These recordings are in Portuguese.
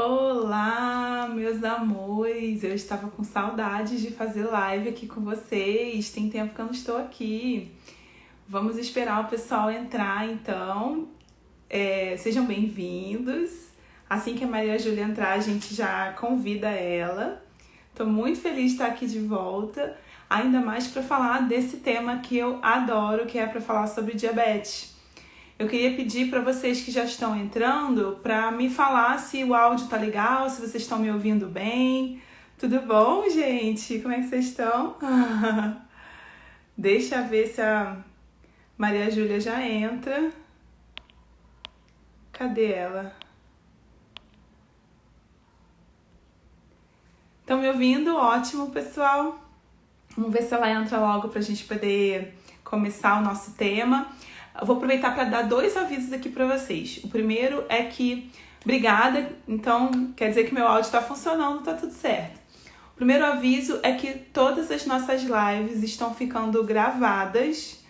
Olá, meus amores! Eu estava com saudades de fazer live aqui com vocês. Tem tempo que eu não estou aqui. Vamos esperar o pessoal entrar, então. Sejam bem-vindos. Assim que a Maria Júlia entrar, a gente já convida ela. Estou muito feliz de estar aqui de volta, ainda mais para falar desse tema que eu adoro, que é para falar sobre diabetes. Eu queria pedir para vocês que já estão entrando para me falar se o áudio tá legal, se vocês estão me ouvindo bem. Tudo bom, gente? Como é que vocês estão? Deixa eu ver se a Maria Júlia já entra. Cadê ela? Estão me ouvindo? Ótimo, pessoal. Vamos ver se ela entra logo para a gente poder começar o nosso tema. Eu vou aproveitar para dar dois avisos aqui para vocês. O primeiro é que, obrigada, então quer dizer que meu áudio está funcionando, tá tudo certo. O primeiro aviso é que todas as nossas lives estão ficando gravadas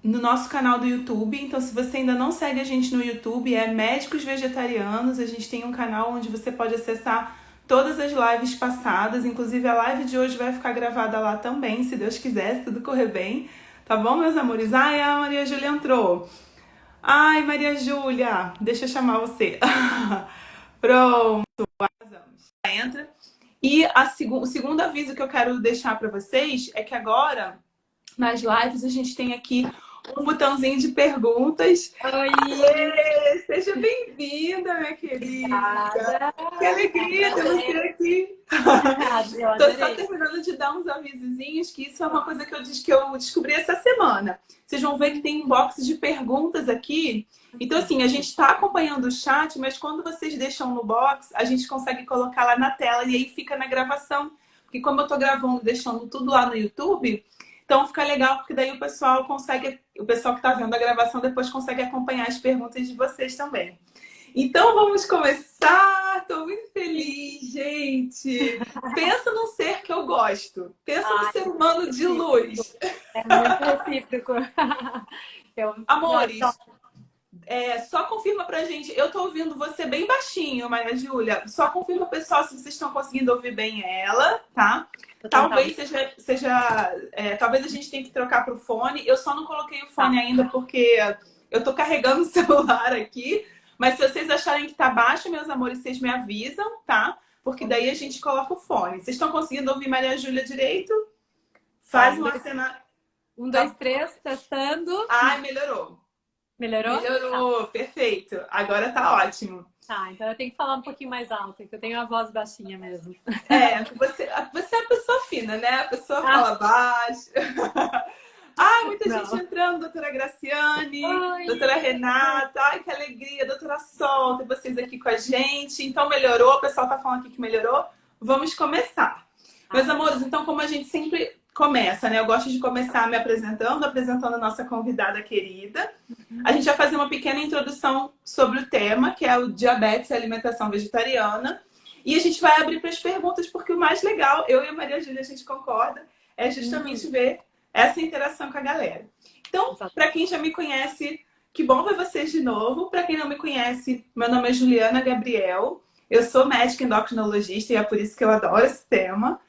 no nosso canal do YouTube. Então, se você ainda não segue a gente no YouTube, é Médicos Vegetarianos. A gente tem um canal onde você pode acessar todas as lives passadas. Inclusive, a live de hoje vai ficar gravada lá também, se Deus quiser, se tudo correr bem. Tá bom, meus amores? Ai, a Maria Júlia entrou. Ai, Maria Júlia, deixa eu chamar você. Pronto, arrasamos. Entra. E o segundo aviso que eu quero deixar para vocês é que agora, nas lives, a gente tem aqui um botãozinho de perguntas. Oi! Aê, seja bem-vinda, minha querida! Obrigada. Que alegria ter você aqui! Eu Tô só adorei. terminando de dar uns avisozinhos, que isso é uma coisa que eu descobri essa semana. Vocês vão ver que tem um box de perguntas aqui. Então, assim, a gente está acompanhando o chat, mas quando vocês deixam no box, a gente consegue colocar lá na tela e aí fica na gravação. Porque como eu tô gravando, deixando tudo lá no YouTube, então fica legal, porque daí o pessoal que tá vendo a gravação depois consegue acompanhar as perguntas de vocês também. Então vamos começar. Estou muito feliz, gente. Pensa num ser que eu gosto. Pensa num ser humano de luz. É muito recíproco. Amores, só confirma pra gente. Eu tô ouvindo você bem baixinho, Maria Júlia. Só confirma, pessoal, se vocês estão conseguindo ouvir bem ela, tá? Talvez talvez a gente tenha que trocar pro fone. Eu só não coloquei o fone ainda porque eu tô carregando o celular aqui. Mas se vocês acharem que tá baixo, meus amores, vocês me avisam, tá? Porque daí a gente coloca o fone. Vocês estão conseguindo ouvir Maria Júlia direito? Faz uma cena. 1, 2, 3, testando. Ai, melhorou. Melhorou? Melhorou, perfeito. Agora tá ótimo. Tá, então eu tenho que falar um pouquinho mais alto, porque eu tenho a voz baixinha mesmo. Você é a pessoa fina, né? A pessoa fala baixo. Ai, muita gente entrando, doutora Graciane, Oi. Doutora Renata, ai, que alegria, doutora Sol, ter vocês aqui com a gente. Então melhorou, o pessoal tá falando aqui que melhorou. Vamos começar. Meus amores, então como a gente sempre começa, né? Eu gosto de começar me apresentando a nossa convidada querida. A gente vai fazer uma pequena introdução sobre o tema, que é o diabetes e alimentação vegetariana. E a gente vai abrir para as perguntas, porque o mais legal, eu e a Maria Júlia, a gente concorda, é justamente ver essa interação com a galera. Então, para quem já me conhece, que bom ver vocês de novo. Para quem não me conhece, meu nome é Juliana Gabriel. Eu sou médica endocrinologista e é por isso que eu adoro esse tema.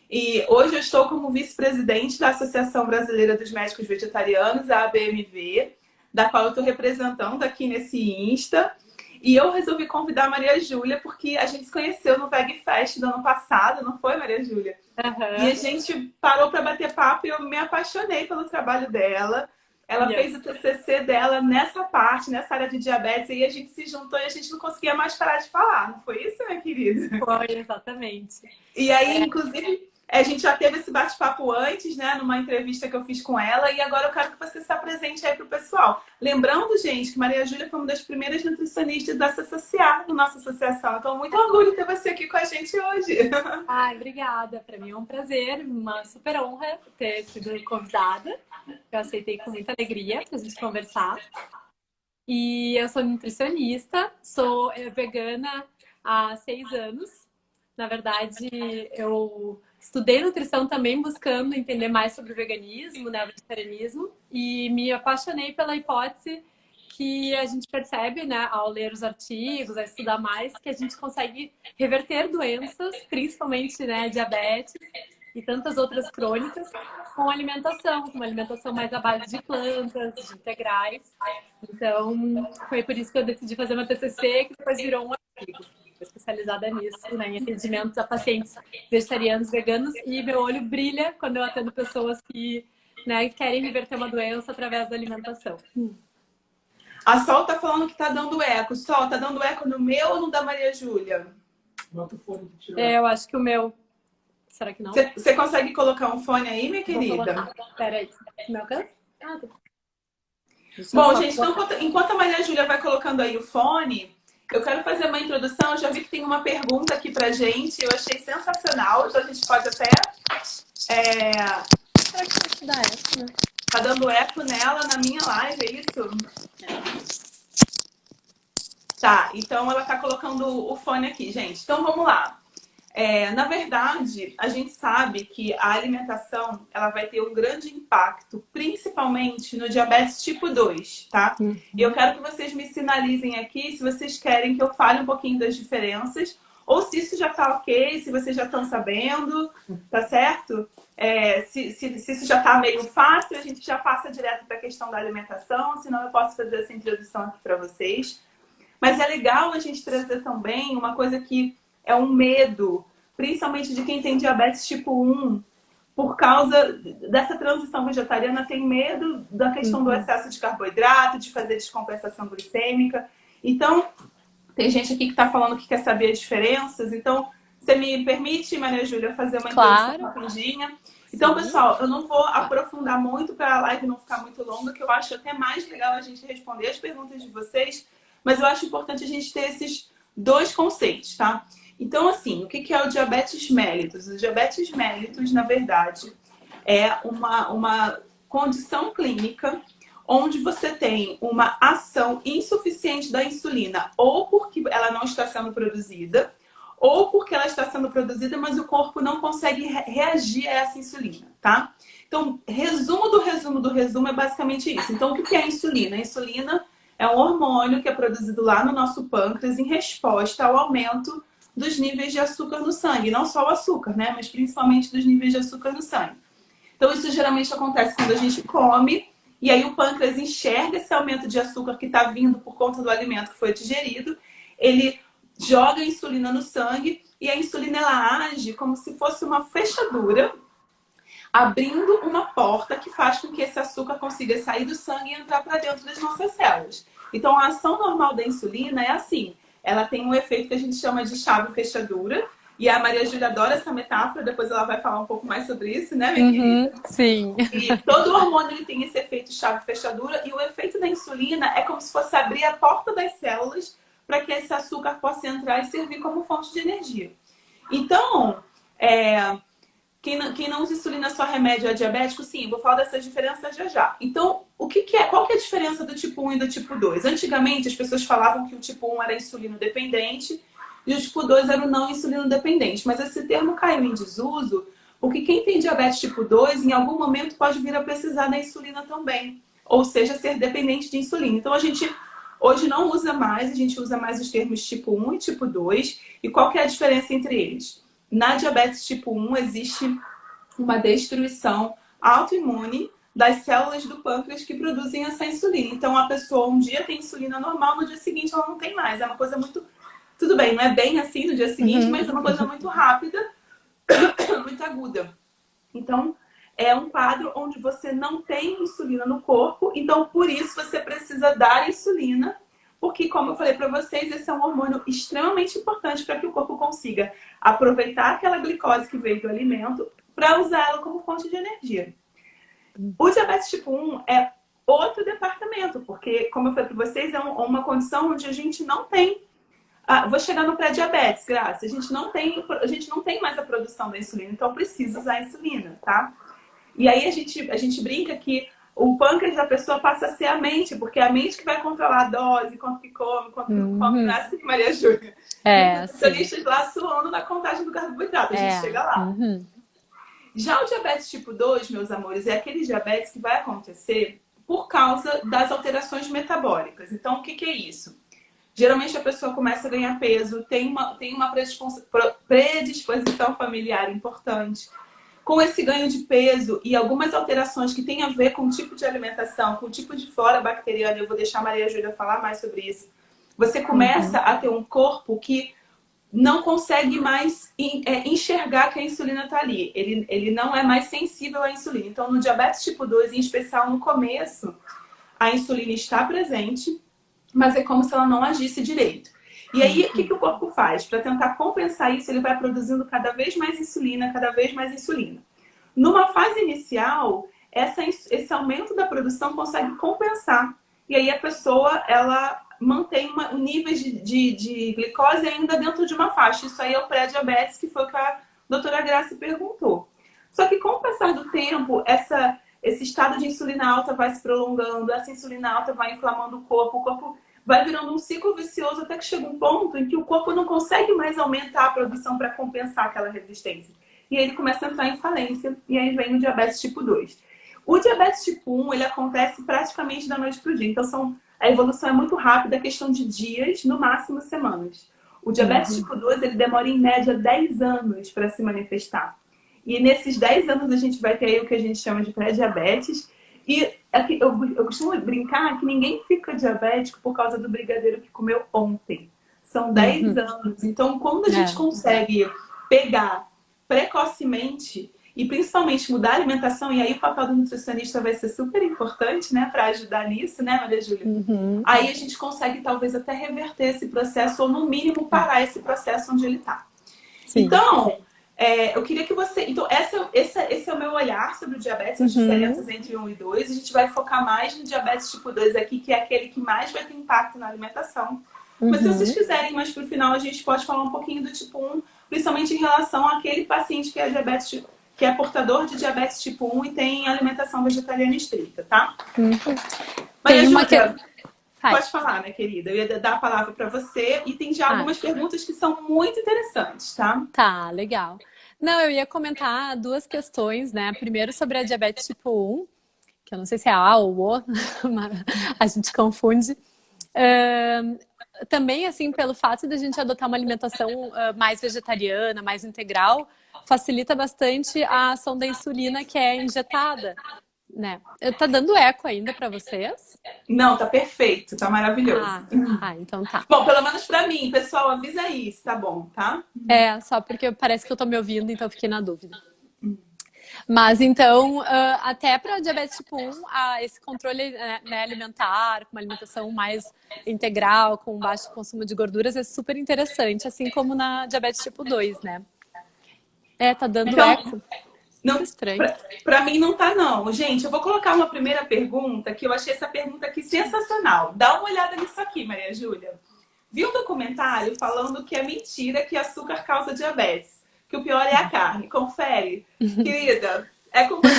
E hoje eu estou como vice-presidente da Associação Brasileira dos Médicos Vegetarianos, a ABMV, da qual eu estou representando aqui nesse Insta. E eu resolvi convidar a Maria Júlia porque a gente se conheceu no VegFest do ano passado, não foi, Maria Júlia? Uhum. E a gente parou para bater papo e eu me apaixonei pelo trabalho dela. Ela fez o TCC dela nessa parte, nessa área de diabetes, e a gente se juntou e a gente não conseguia mais parar de falar. Não foi isso, minha querida? Foi, exatamente. E aí, inclusive, a gente já teve esse bate-papo antes, né? Numa entrevista que eu fiz com ela. E agora eu quero que você se apresente aí pro pessoal. Lembrando, gente, que Maria Júlia foi uma das primeiras nutricionistas da se associar na nossa associação. Então, muito orgulho ter você aqui com a gente hoje. Ai, obrigada. Para mim é um prazer, uma super honra ter sido convidada. Eu aceitei com muita alegria para a gente conversar. E eu sou nutricionista, sou vegana há 6 anos. Na verdade, eu estudei nutrição também buscando entender mais sobre o veganismo, né, o vegetarianismo, e me apaixonei pela hipótese que a gente percebe, né, ao ler os artigos, a estudar mais, que a gente consegue reverter doenças, principalmente, né, diabetes e tantas outras crônicas, com alimentação, com uma alimentação mais à base de plantas, de integrais. Então, foi por isso que eu decidi fazer uma TCC, que depois virou um artigo especializada nisso, né, em atendimentos a pacientes vegetarianos, veganos, e meu olho brilha quando eu atendo pessoas que, né, querem reverter uma doença através da alimentação. A Sol tá falando que tá dando eco. Sol, tá dando eco no meu ou no da Maria Júlia? Bota o fone de tirar. Eu acho que o meu... Será que não? Você consegue colocar um fone aí, minha querida? Peraí, meu alcança? Bom, gente, então, enquanto a Maria Júlia vai colocando aí o fone, eu quero fazer uma introdução. Eu já vi que tem uma pergunta aqui pra gente. Eu achei sensacional. Então a gente pode até... Será que vai te dar essa, né? Tá dando eco nela na minha live, é isso? Tá, então ela tá colocando o fone aqui, gente. Então vamos lá. Na verdade, a gente sabe que a alimentação ela vai ter um grande impacto, principalmente no diabetes tipo 2, tá? E eu quero que vocês me sinalizem aqui se vocês querem que eu fale um pouquinho das diferenças ou se isso já tá ok, se vocês já estão sabendo, tá certo? Se isso já tá meio fácil, a gente já passa direto para a questão da alimentação, senão eu posso fazer essa introdução aqui para vocês. Mas é legal a gente trazer também uma coisa que é um medo, principalmente de quem tem diabetes tipo 1, por causa dessa transição vegetariana, tem medo da questão do excesso de carboidrato, de fazer descompensação glicêmica. Então, tem gente aqui que está falando que quer saber as diferenças. Então, você me permite, Maria Júlia, fazer uma introdução rapidinha? Então, pessoal, eu não vou aprofundar muito para a live não ficar muito longa, que eu acho até mais legal a gente responder as perguntas de vocês, mas eu acho importante a gente ter esses dois conceitos, tá? Então, assim, o que é o diabetes mellitus? O diabetes mellitus, na verdade, é uma condição clínica onde você tem uma ação insuficiente da insulina, ou porque ela não está sendo produzida, ou porque ela está sendo produzida, mas o corpo não consegue reagir a essa insulina, tá? Então, resumo do resumo é basicamente isso. Então, o que é a insulina? A insulina é um hormônio que é produzido lá no nosso pâncreas em resposta ao aumento dos níveis de açúcar no sangue. Não só o açúcar, né? Mas principalmente dos níveis de açúcar no sangue. Então, isso geralmente acontece quando a gente come, e aí o pâncreas enxerga esse aumento de açúcar que está vindo por conta do alimento que foi digerido, ele joga a insulina no sangue, e a insulina ela age como se fosse uma fechadura, abrindo uma porta que faz com que esse açúcar consiga sair do sangue e entrar para dentro das nossas células. Então, a ação normal da insulina é assim, ela tem um efeito que a gente chama de chave fechadura, e a Maria Júlia adora essa metáfora, depois ela vai falar um pouco mais sobre isso, né, minha querida? Sim. E todo hormônio ele tem esse efeito chave fechadura, e o efeito da insulina é como se fosse abrir a porta das células para que esse açúcar possa entrar e servir como fonte de energia. Então, quem não usa insulina só remédio é diabético, sim, vou falar dessas diferenças já já. Então, qual que é a diferença do tipo 1 e do tipo 2? Antigamente, as pessoas falavam que o tipo 1 era insulino dependente e o tipo 2 era o não insulino dependente. Mas esse termo caiu em desuso porque quem tem diabetes tipo 2, em algum momento pode vir a precisar da insulina também. Ou seja, ser dependente de insulina. Então, a gente hoje não usa mais, a gente usa mais os termos tipo 1 e tipo 2. E qual que é a diferença entre eles? Na diabetes tipo 1 existe uma destruição autoimune das células do pâncreas que produzem essa insulina. Então, a pessoa um dia tem insulina normal, no dia seguinte ela não tem mais. É uma coisa muito... Tudo bem, não é bem assim no dia seguinte, mas é uma coisa muito rápida, muito aguda. Então, é um quadro onde você não tem insulina no corpo, então por isso você precisa dar insulina, porque, como eu falei para vocês, esse é um hormônio extremamente importante para que o corpo consiga aproveitar aquela glicose que veio do alimento para usar ela como fonte de energia. O diabetes tipo 1 é outro departamento, porque, como eu falei para vocês, é uma condição onde a gente não tem... vou chegar no pré-diabetes, Graça. A gente não tem mais a produção da insulina, então precisa usar a insulina, tá? E aí a gente brinca que o pâncreas da pessoa passa a ser a mente, porque é a mente que vai controlar a dose, quanto que come, quanto que não come, não é assim, Maria Júlia? E os especialistas lá suando na contagem do carboidrato, a gente chega lá. Já o diabetes tipo 2, meus amores, é aquele diabetes que vai acontecer por causa das alterações metabólicas. Então, o que que é isso? Geralmente a pessoa começa a ganhar peso, tem uma predisposição familiar importante. Com esse ganho de peso e algumas alterações que têm a ver com o tipo de alimentação, com o tipo de flora bacteriana, eu vou deixar a Maria Júlia falar mais sobre isso. Você começa a ter um corpo que não consegue mais enxergar que a insulina está ali. Ele não é mais sensível à insulina. Então, no diabetes tipo 2, em especial no começo, a insulina está presente, mas é como se ela não agisse direito. E aí, o que que o corpo faz? Para tentar compensar isso, ele vai produzindo cada vez mais insulina, cada vez mais insulina. Numa fase inicial, esse aumento da produção consegue compensar. E aí a pessoa, ela mantém níveis de glicose ainda dentro de uma faixa. Isso aí é o pré-diabetes, que foi o que a doutora Graça perguntou. Só que com o passar do tempo, esse estado de insulina alta vai se prolongando, essa insulina alta vai inflamando o corpo vai virando um ciclo vicioso até que chega um ponto em que o corpo não consegue mais aumentar a produção para compensar aquela resistência. E aí ele começa a entrar em falência, e aí vem o diabetes tipo 2. O diabetes tipo 1, ele acontece praticamente da noite para o dia. Então, a evolução é muito rápida, é questão de dias, no máximo semanas. O diabetes tipo 2, ele demora em média 10 anos para se manifestar. E nesses 10 anos a gente vai ter aí o que a gente chama de pré-diabetes. E eu costumo brincar que ninguém fica diabético por causa do brigadeiro que comeu ontem. São 10 anos. Então, quando a gente consegue pegar precocemente e principalmente mudar a alimentação, e aí o papel do nutricionista vai ser super importante, né, para ajudar nisso, né, Maria Júlia? Aí a gente consegue talvez até reverter esse processo, ou no mínimo parar esse processo onde ele está. Então, eu queria que você... Então, esse é o meu olhar sobre o diabetes, as diferenças entre 1 e 2. A gente vai focar mais no diabetes tipo 2 aqui, que é aquele que mais vai ter impacto na alimentação. Mas se vocês quiserem, mais pro final, a gente pode falar um pouquinho do tipo 1, principalmente em relação àquele paciente que é diabetes, que é portador de diabetes tipo 1 e tem alimentação vegetariana estrita, tá? Maria Júlia, pode falar, minha querida. Eu ia dar a palavra para você e tem já algumas perguntas que são muito interessantes, tá? Tá, legal. Não, eu ia comentar duas questões, né? Primeiro sobre a diabetes tipo 1, que eu não sei se é A ou O, a gente confunde. Também, assim, pelo fato de a gente adotar uma alimentação mais vegetariana, mais integral, facilita bastante a ação da insulina que é injetada, né? Tá dando eco ainda para vocês? Não, tá perfeito, tá maravilhoso. Então tá. Bom, pelo menos para mim, pessoal, avisa aí se tá bom, tá? Só porque parece que eu tô me ouvindo, então eu fiquei na dúvida. Mas então, até para diabetes tipo 1, esse controle, né, alimentar, com uma alimentação mais integral, com baixo consumo de gorduras, é super interessante, assim como na diabetes tipo 2, né? Tá dando então, eco. Não, estranho. Pra mim não tá, não. Gente, eu vou colocar uma primeira pergunta, que eu achei essa pergunta aqui sensacional. Dá uma olhada nisso aqui, Maria Júlia. Vi um documentário falando que é mentira que açúcar causa diabetes. Que o pior é a carne. Confere. Querida, é com você.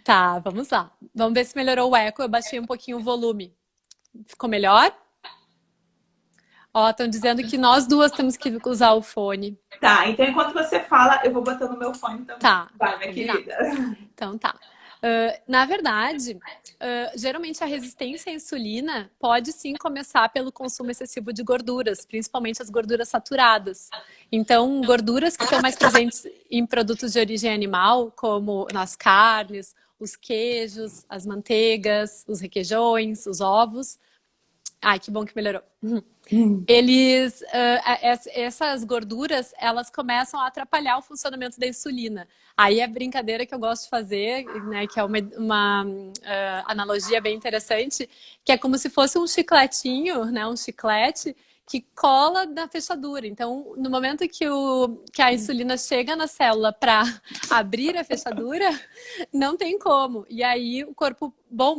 Tá, vamos lá. Vamos ver se melhorou o eco. Eu baixei um pouquinho o volume. Ficou melhor? Ó, estão dizendo que nós duas temos que usar o fone. Tá, então enquanto você fala, eu vou botando o meu fone também. Tá. Vai, minha querida. Então tá. Na verdade, geralmente a resistência à insulina pode sim começar pelo consumo excessivo de gorduras, principalmente as gorduras saturadas. Então, gorduras que estão mais presentes em produtos de origem animal, como nas carnes, os queijos, as manteigas, os requeijões, os ovos. Ai, que bom que melhorou. Essas gorduras, elas começam a atrapalhar o funcionamento da insulina. Aí a brincadeira que eu gosto de fazer, né, que é uma analogia bem interessante, que é como se fosse um chicletinho, né, um chiclete que cola na fechadura. Então, no momento que a insulina chega na célula para abrir a fechadura, não tem como. E aí o corpo,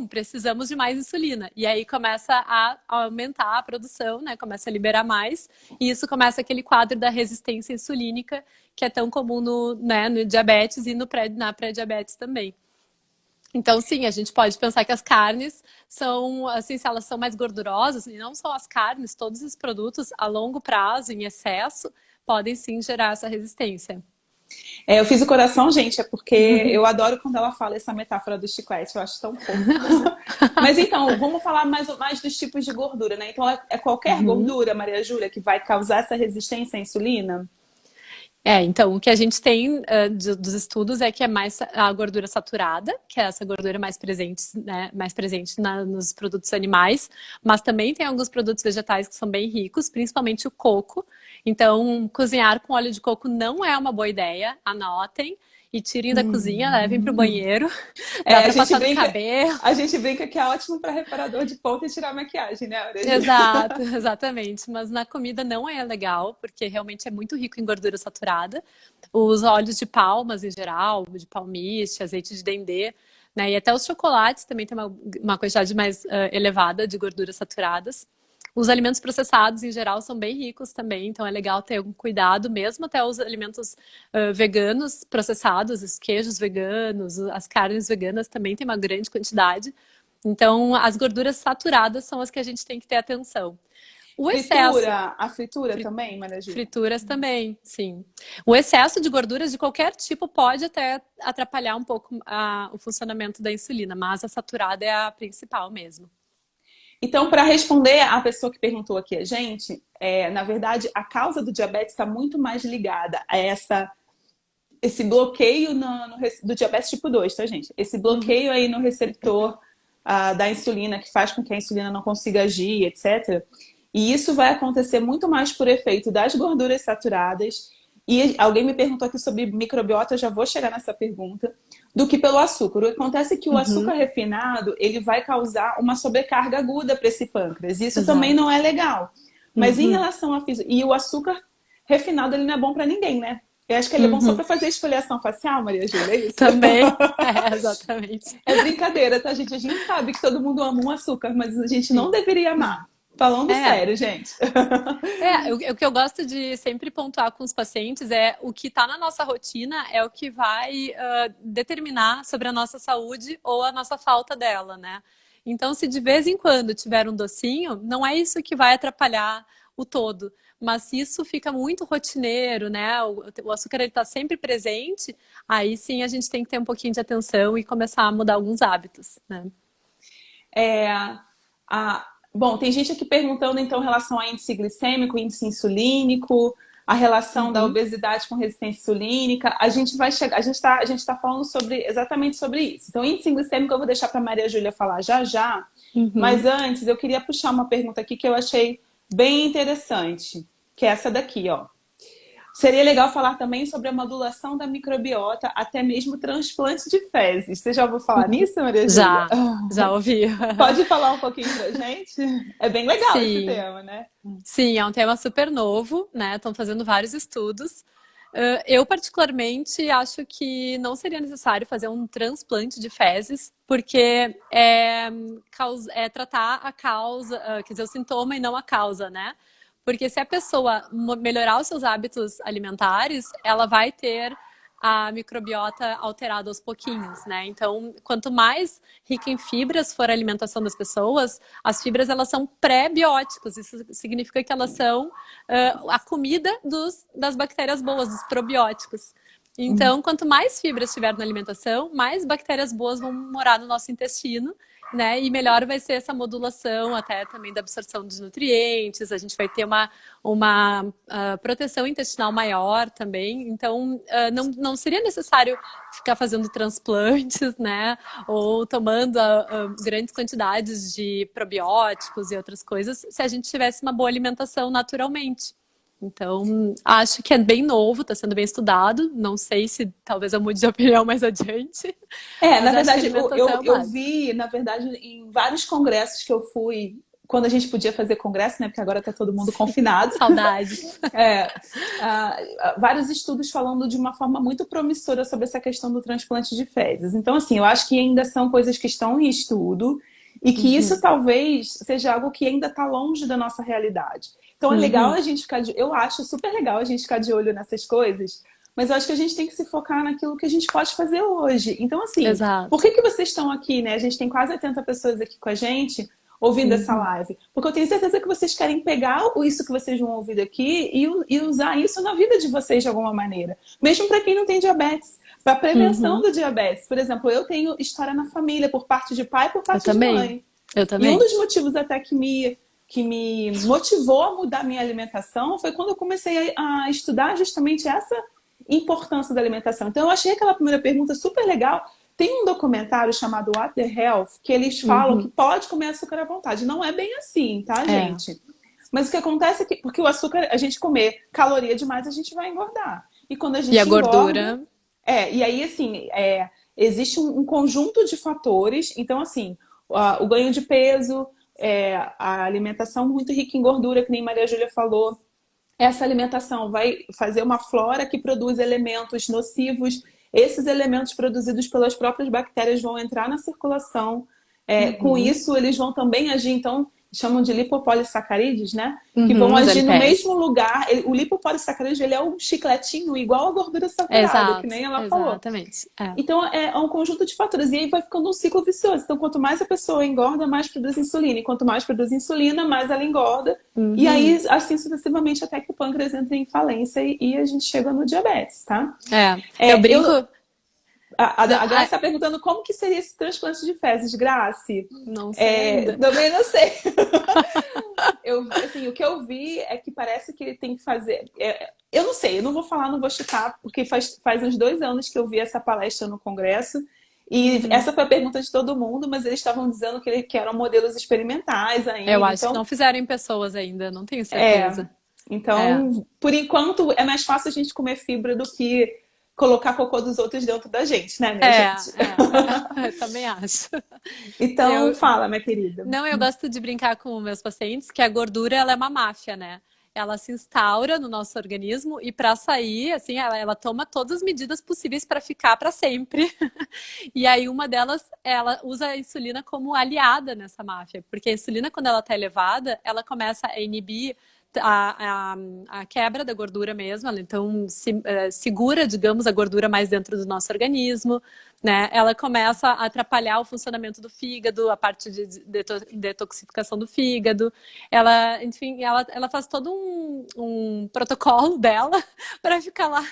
precisamos de mais insulina. E aí começa a aumentar a produção, né? Começa a liberar mais. E isso começa aquele quadro da resistência insulínica, que é tão comum no diabetes e na pré-diabetes também. Então, sim, a gente pode pensar que as carnes são, assim, se elas são mais gordurosas, e não só as carnes, todos os produtos a longo prazo, em excesso, podem sim gerar essa resistência. Eu fiz o coração, gente, é porque eu adoro quando ela fala essa metáfora do chiclete, eu acho tão fofo. Mas então, vamos falar mais dos tipos de gordura, né? Então, é qualquer gordura, Maria Júlia, que vai causar essa resistência à insulina? Então, o que a gente tem dos estudos é que é mais a gordura saturada, que é essa gordura mais presente, né, nos produtos animais, mas também tem alguns produtos vegetais que são bem ricos, principalmente o coco. Então, cozinhar com óleo de coco não é uma boa ideia, anotem. E tirem da cozinha, levem para o banheiro. Dá pra passar no cabelo. A gente brinca que é ótimo para reparador de ponta e tirar a maquiagem, né? Exato, exatamente. Mas na comida não é legal, porque realmente é muito rico em gordura saturada. Os óleos de palmas, em geral, de palmiste, azeite de dendê, né? E até os chocolates também tem uma quantidade mais elevada de gorduras saturadas. Os alimentos processados, em geral, são bem ricos também, então é legal ter um cuidado, mesmo até os alimentos veganos processados, os queijos veganos, as carnes veganas também tem uma grande quantidade. Então, as gorduras saturadas são as que a gente tem que ter atenção. O excesso... A fritura também, Maria Júlia? Frituras também, sim. O excesso de gorduras de qualquer tipo pode até atrapalhar um pouco o funcionamento da insulina, mas a saturada é a principal mesmo. Então, para responder a pessoa que perguntou aqui a gente, na verdade, a causa do diabetes está muito mais ligada a esse bloqueio do diabetes tipo 2, tá, gente? Esse bloqueio aí no receptor da insulina, que faz com que a insulina não consiga agir, etc. E isso vai acontecer muito mais por efeito das gorduras saturadas. E alguém me perguntou aqui sobre microbiota, eu já vou chegar nessa pergunta, do que pelo açúcar. O que acontece é que o açúcar refinado, ele vai causar uma sobrecarga aguda para esse pâncreas. Isso também não é legal. Mas em relação a... E o açúcar refinado, ele não é bom para ninguém, né? Eu acho que ele é bom só para fazer esfoliação facial, Maria Júlia, é isso? Também, exatamente. É brincadeira, tá, gente? A gente sabe que todo mundo ama um açúcar, mas a gente não deveria amar. Falando sério, gente. O que eu gosto de sempre pontuar com os pacientes é o que está na nossa rotina é o que vai determinar sobre a nossa saúde ou a nossa falta dela, né? Então, se de vez em quando tiver um docinho, não é isso que vai atrapalhar o todo. Mas se isso fica muito rotineiro, né? O açúcar está sempre presente, aí sim a gente tem que ter um pouquinho de atenção e começar a mudar alguns hábitos, né? Bom, tem gente aqui perguntando, então, em relação a índice glicêmico, índice insulínico, a relação da obesidade com resistência insulínica. A gente vai chegar, a gente tá falando exatamente sobre isso. Então, índice glicêmico eu vou deixar para Maria Júlia falar já. Mas antes, eu queria puxar uma pergunta aqui que eu achei bem interessante, que é essa daqui, ó. Seria legal falar também sobre a modulação da microbiota, até mesmo transplante de fezes. Você já ouviu falar nisso, Maria Júlia? Já ouvi. Pode falar um pouquinho pra gente? É bem legal esse tema, né? Sim, é um tema super novo, né? Estão fazendo vários estudos. Eu, particularmente, acho que não seria necessário fazer um transplante de fezes, porque é tratar a causa, quer dizer, o sintoma e não a causa, né? Porque se a pessoa melhorar os seus hábitos alimentares, ela vai ter a microbiota alterada aos pouquinhos, né? Então, quanto mais rica em fibras for a alimentação das pessoas, as fibras elas são pré-bióticos. Isso significa que elas são a comida das bactérias boas, dos probióticos. Então, quanto mais fibras tiver na alimentação, mais bactérias boas vão morar no nosso intestino, né? E melhor vai ser essa modulação até também da absorção de nutrientes, a gente vai ter uma proteção intestinal maior também, então não seria necessário ficar fazendo transplantes, né? Ou tomando grandes quantidades de probióticos e outras coisas, se a gente tivesse uma boa alimentação naturalmente. Então, acho que é bem novo, está sendo bem estudado. Não sei se talvez eu mude de opinião mais adiante. Na verdade, eu vi, na verdade, em vários congressos que eu fui, quando a gente podia fazer congresso, né? Porque agora está todo mundo confinado. Saudades. Vários estudos falando de uma forma muito promissora sobre essa questão do transplante de fezes. Então, assim, eu acho que ainda são coisas que estão em estudo e que isso talvez seja algo que ainda está longe da nossa realidade. Então é legal a gente ficar eu acho super legal a gente ficar de olho nessas coisas, mas eu acho que a gente tem que se focar naquilo que a gente pode fazer hoje. Então, assim, por que vocês estão aqui, né? A gente tem quase 80 pessoas aqui com a gente. ouvindo essa live. Porque eu tenho certeza que vocês querem pegar isso que vocês vão ouvir aqui e usar isso na vida de vocês de alguma maneira. Mesmo para quem não tem diabetes. Para prevenção do diabetes. Por exemplo, eu tenho história na família, por parte de pai e por parte de mãe. Eu também. E um dos motivos até que me motivou a mudar minha alimentação foi quando eu comecei a estudar justamente essa importância da alimentação. Então, eu achei aquela primeira pergunta super legal. Tem um documentário chamado What the Health, que eles falam que pode comer açúcar à vontade. Não é bem assim, tá, gente? Mas o que acontece é que, porque o açúcar, a gente comer caloria demais, a gente vai engordar. E quando a gente E a engorda, gordura... e aí, assim, existe um conjunto de fatores. Então, assim, o ganho de peso, a alimentação muito rica em gordura, que nem Maria Júlia falou. Essa alimentação vai fazer uma flora que produz elementos nocivos. Esses elementos produzidos pelas próprias bactérias vão entrar na circulação. Com isso, eles vão também agir, então, chamam de lipopolissacarídeos, né? Que vão agir no mesmo lugar. O lipopolissacarídeo, ele é um chicletinho igual a gordura saturada, que nem ela falou. Exatamente. Então, é um conjunto de fatores. E aí vai ficando um ciclo vicioso. Então, quanto mais a pessoa engorda, mais produz insulina. E quanto mais produz insulina, mais ela engorda. E aí, assim sucessivamente, até que o pâncreas entra em falência e a gente chega no diabetes, tá? Eu brinco... A Grace está perguntando como que seria esse transplante de fezes, Grace. Não sei ainda. Também não sei. Assim, o que eu vi é que parece que ele tem que fazer... eu não sei, eu não vou falar, não vou chutar, porque faz uns 2 anos que eu vi essa palestra no Congresso. E essa foi a pergunta de todo mundo, mas eles estavam dizendo que eram modelos experimentais ainda. Eu acho que não fizeram em pessoas ainda, não tenho certeza. Então, por enquanto, é mais fácil a gente comer fibra do que colocar cocô dos outros dentro da gente, né, minha gente? Eu também acho. Então, fala, minha querida. Não, eu gosto de brincar com meus pacientes que a gordura, ela é uma máfia, né? Ela se instaura no nosso organismo e para sair, assim, ela toma todas as medidas possíveis para ficar para sempre. E aí uma delas, ela usa a insulina como aliada nessa máfia, porque a insulina, quando ela está elevada, ela começa a inibir a quebra da gordura mesmo, ela então segura, digamos, a gordura mais dentro do nosso organismo, né? Ela começa a atrapalhar o funcionamento do fígado, a parte de detoxificação do fígado. Ela, enfim, ela faz todo um protocolo dela para ficar lá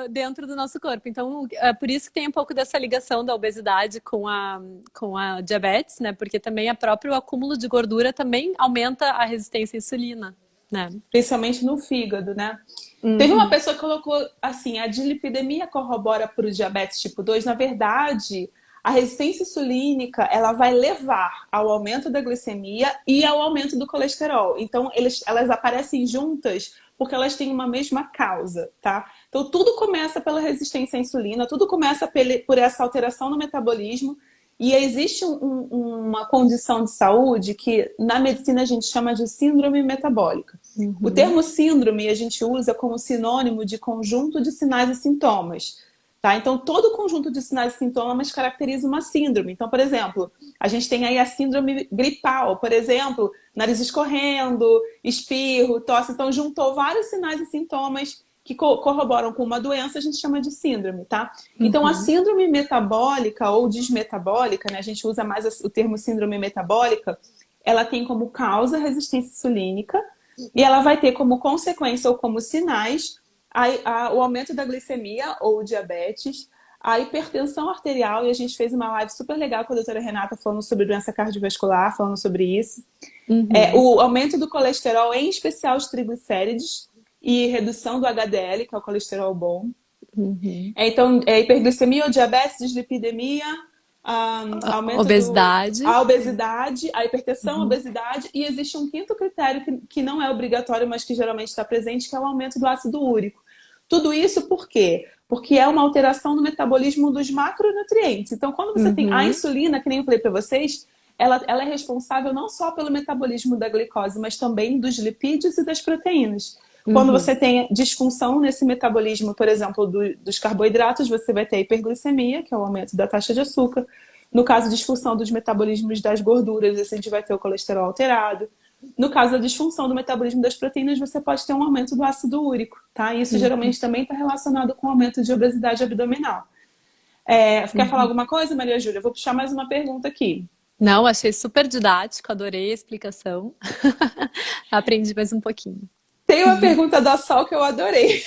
dentro do nosso corpo. Então, por isso que tem um pouco dessa ligação da obesidade com a diabetes, né? Porque também o próprio acúmulo de gordura também aumenta a resistência à insulina. Né? Principalmente no fígado, né? Teve uma pessoa que colocou assim, a dislipidemia corrobora para o diabetes tipo 2. Na verdade, a resistência insulínica, ela vai levar ao aumento da glicemia e ao aumento do colesterol. Então, elas aparecem juntas porque elas têm uma mesma causa, tá? Então, tudo começa pela resistência à insulina, tudo começa por essa alteração no metabolismo. E existe uma condição de saúde que na medicina a gente chama de síndrome metabólica. O termo síndrome a gente usa como sinônimo de conjunto de sinais e sintomas. Tá? Então, todo conjunto de sinais e sintomas caracteriza uma síndrome. Então, por exemplo, a gente tem aí a síndrome gripal, por exemplo, nariz escorrendo, espirro, tosse. Então, juntou vários sinais e sintomas que corroboram com uma doença, a gente chama de síndrome, tá? Então, a síndrome metabólica ou desmetabólica, né? A gente usa mais o termo síndrome metabólica, ela tem como causa resistência insulínica e ela vai ter como consequência ou como sinais o aumento da glicemia ou diabetes, a hipertensão arterial, e a gente fez uma live super legal com a doutora Renata falando sobre doença cardiovascular, falando sobre isso. O aumento do colesterol, em especial os triglicérides, e redução do HDL, que é o colesterol bom. Então, hiperglicemia ou diabetes, dislipidemia, aumento a obesidade, a hipertensão, a obesidade. E existe um quinto critério que não é obrigatório, mas que geralmente está presente, que é o aumento do ácido úrico. Tudo isso por quê? Porque é uma alteração no metabolismo dos macronutrientes. Então, quando você tem a insulina, que nem eu falei para vocês, ela é responsável não só pelo metabolismo da glicose, mas também dos lipídios e das proteínas. Quando você tem disfunção nesse metabolismo, por exemplo, dos carboidratos, você vai ter hiperglicemia, que é o aumento da taxa de açúcar. No caso, disfunção dos metabolismos das gorduras, a gente vai ter o colesterol alterado. No caso da disfunção do metabolismo das proteínas, você pode ter um aumento do ácido úrico, tá? E isso geralmente também está relacionado com o aumento de obesidade abdominal. Quer falar alguma coisa, Maria Júlia? Eu vou puxar mais uma pergunta aqui. Não, achei super didático, adorei a explicação. Aprendi mais um pouquinho. Tem uma pergunta da Sol que eu adorei.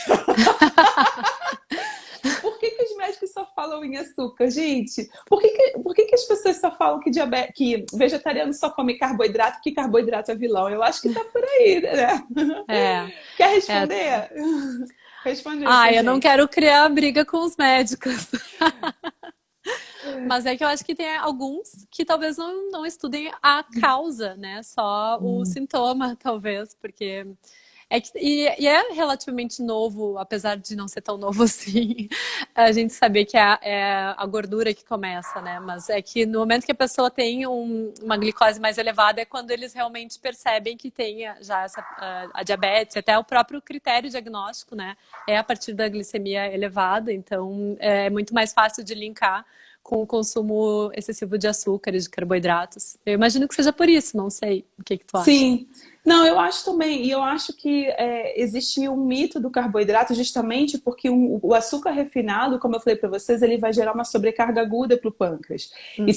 Por que que os médicos só falam em açúcar, gente? Por que que as pessoas só falam que vegetariano só come carboidrato, que carboidrato é vilão? Eu acho que tá por aí, né? É, Quer é. responder? Responde aí pra Ah, eu não gente. quero criar briga com os médicos. Mas é que eu acho que tem alguns que talvez não estudem a causa, né? Só o sintoma, talvez, porque e é relativamente novo, apesar de não ser tão novo assim, a gente saber que é a gordura que começa, né? Mas é que no momento que a pessoa tem uma glicose mais elevada é quando eles realmente percebem que tem já a diabetes, até o próprio critério diagnóstico, né? É a partir da glicemia elevada, então é muito mais fácil de linkar com o consumo excessivo de açúcar e de carboidratos. Eu imagino que seja por isso, não sei. O que tu acha? Sim. Não, eu acho também. E eu acho que existe um mito do carboidrato justamente porque o açúcar refinado, como eu falei para vocês, ele vai gerar uma sobrecarga aguda para o pâncreas. Uhum. E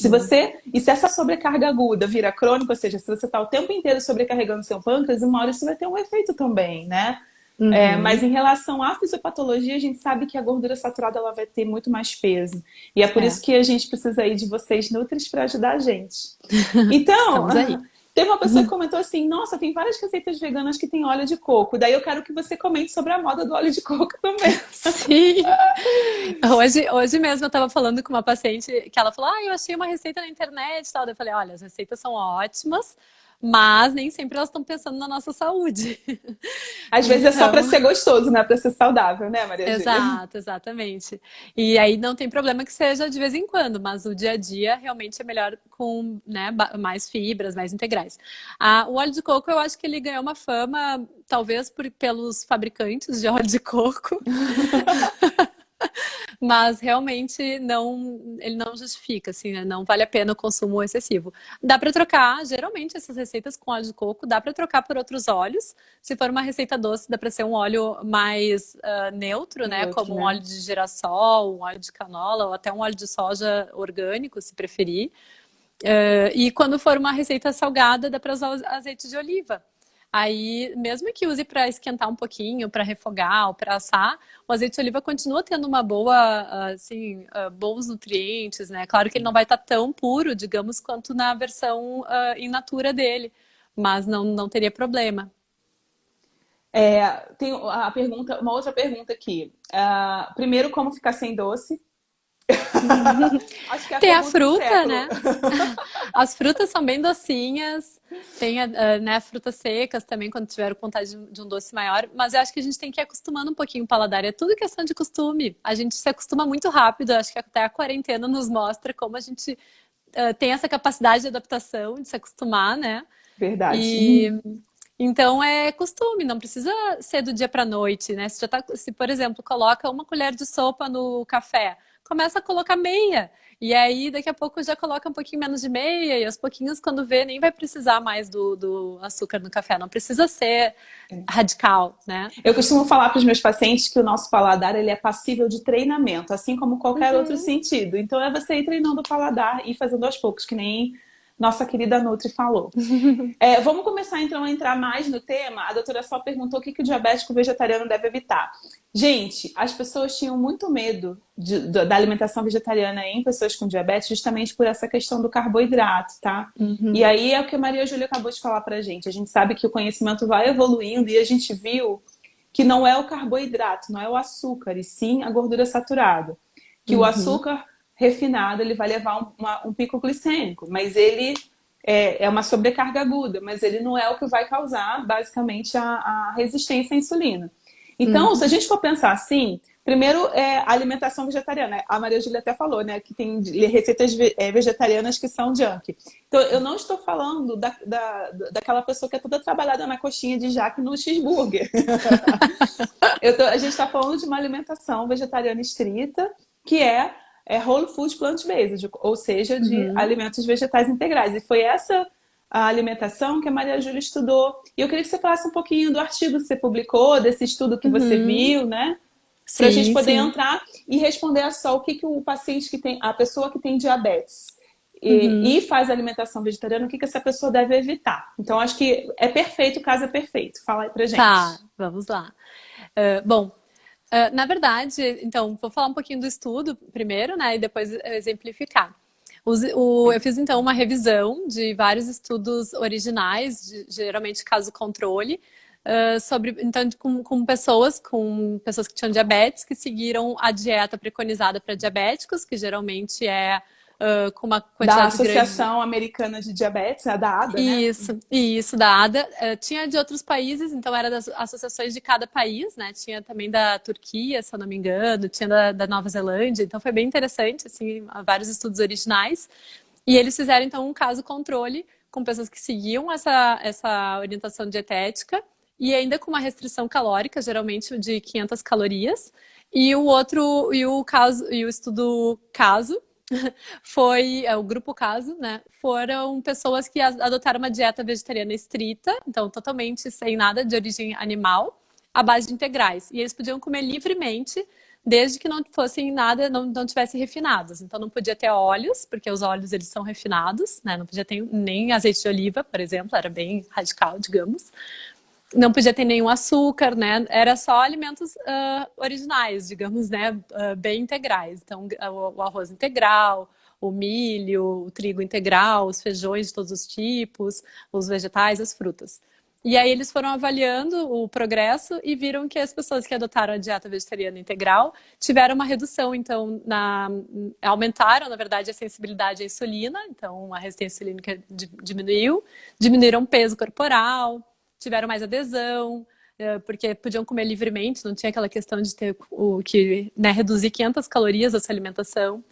se essa sobrecarga aguda vira crônica, ou seja, se você está o tempo inteiro sobrecarregando seu pâncreas, uma hora isso vai ter um efeito também, né? Mas Uhum. em relação à fisiopatologia, a gente sabe que a gordura saturada ela vai ter muito mais peso. E é por É, isso que a gente precisa aí de vocês, nutris, para ajudar a gente. Então, estamos aí. teve uma pessoa que comentou assim: Nossa, tem várias receitas veganas que tem óleo de coco. Daí eu quero que você comente sobre a moda do óleo de coco também. Sim. Hoje mesmo eu estava falando com uma paciente que ela falou: Ah, eu achei uma receita na internet e tal. Daí eu falei: Olha, as receitas são ótimas, mas nem sempre elas estão pensando na nossa saúde. Às vezes é só para Então, ser gostoso, né? Para ser saudável, né, Maria Júlia? exato, exatamente. E aí não tem problema que seja de vez em quando, mas o dia a dia realmente é melhor com, né, mais fibras, mais integrais. O óleo de coco, eu acho que ele ganhou uma fama, talvez pelos fabricantes de óleo de coco, mas realmente não, ele não justifica, assim, né? Não vale a pena o consumo excessivo. Dá para trocar, geralmente essas receitas com óleo de coco, dá para trocar por outros óleos. Se for uma receita doce, dá para ser um óleo mais neutro, né? Neutro, Como um né? óleo de girassol, um óleo de canola ou até um óleo de soja orgânico, se preferir. E quando for uma receita salgada, dá para usar azeite de oliva. Aí, mesmo que use para esquentar um pouquinho, para refogar ou para assar, o azeite de oliva continua tendo uma boa, assim, bons nutrientes, né? Claro que ele não vai estar tão puro, digamos, quanto na versão in natura dele, mas não teria problema. Tem uma outra pergunta aqui. Primeiro, como ficar sem doce? Acho que é a Tem a pergunta do fruta, século. né? As frutas são bem docinhas, tem né, frutas secas também, quando tiver vontade de um doce maior, mas eu acho que a gente tem que ir acostumando um pouquinho o paladar, é tudo questão de costume. A gente se acostuma muito rápido, acho que até a quarentena nos mostra como a gente tem essa capacidade de adaptação, de se acostumar, né? Verdade. E então é costume, não precisa ser do dia para noite, né? Se, por exemplo, coloca uma colher de sopa no café, começa a colocar meia. E aí, daqui a pouco, já coloca um pouquinho menos de meia, e aos pouquinhos, quando vê, nem vai precisar mais do açúcar no café. Não precisa ser radical, né? Eu costumo falar para os meus pacientes que o nosso paladar ele é passível de treinamento, assim como qualquer outro Uhum. sentido. Então é você ir treinando o paladar e fazendo aos poucos, que nem nossa querida Nutri falou. Vamos começar então a entrar mais no tema. A doutora só perguntou o que o diabético vegetariano deve evitar. Gente, as pessoas tinham muito medo da alimentação vegetariana em pessoas com diabetes justamente por essa questão do carboidrato, tá? E Uhum. aí é o que a Maria Júlia acabou de falar pra gente. A gente sabe que o conhecimento vai evoluindo e a gente viu que não é o carboidrato, não é o açúcar, e sim a gordura saturada. Que o Uhum. açúcar refinado ele vai levar um pico glicêmico, mas ele é uma sobrecarga aguda, mas ele não é o que vai causar basicamente a resistência à insulina. Então, se a Uhum. gente for pensar assim, primeiro é a alimentação vegetariana. A Maria Júlia até falou, né, que tem receitas vegetarianas que são junk. Então, eu não estou falando daquela pessoa que é toda trabalhada na coxinha de jaque no cheeseburger. A gente está falando de uma alimentação vegetariana estrita, que é whole food plant-based, ou seja, de Uhum. alimentos vegetais integrais. E foi essa a alimentação que a Maria Júlia estudou. E eu queria que você falasse um pouquinho do artigo que você publicou, desse estudo que você Uhum. viu, né? Para a gente Sim, poder sim. entrar e responder só o que o paciente que tem, a pessoa que tem diabetes, e faz alimentação vegetariana, o que essa pessoa deve evitar. Então, acho que é perfeito, o caso é perfeito. Fala aí pra gente. Tá, vamos lá. Bom, na verdade, então, vou falar um pouquinho do estudo primeiro, né, e depois exemplificar. Eu fiz, então, uma revisão de vários estudos originais, geralmente caso-controle, então, com pessoas que tinham diabetes, que seguiram a dieta preconizada para diabéticos, que geralmente é com uma quantidade da grande... Associação Americana de Diabetes, a da ADA, né? Isso, da ADA. Tinha de outros países, então era das associações de cada país, né? Tinha também da Turquia, se eu não me engano, tinha da Nova Zelândia, então foi bem interessante, assim, vários estudos originais. E eles fizeram, então, um caso controle com pessoas que seguiam essa orientação dietética e ainda com uma restrição calórica, geralmente de 500 calorias. E o estudo caso foi o grupo caso, né? Foram pessoas que adotaram uma dieta vegetariana estrita, então totalmente sem nada de origem animal, à base de integrais. E eles podiam comer livremente, desde que não fossem nada, não tivessem refinados. Então não podia ter óleos, porque os óleos eles são refinados, né? Não podia ter nem azeite de oliva, por exemplo, era bem radical, digamos. Não podia ter nenhum açúcar, né? Era só alimentos originais, digamos, né? Bem integrais. Então, o arroz integral, o milho, o trigo integral, os feijões de todos os tipos, os vegetais, as frutas. E aí eles foram avaliando o progresso e viram que as pessoas que adotaram a dieta vegetariana integral tiveram uma redução, então, aumentaram, na verdade, a sensibilidade à insulina, então a resistência insulínica diminuíram o peso corporal, tiveram mais adesão, porque podiam comer livremente, não tinha aquela questão de ter reduzir 500 calorias da sua alimentação.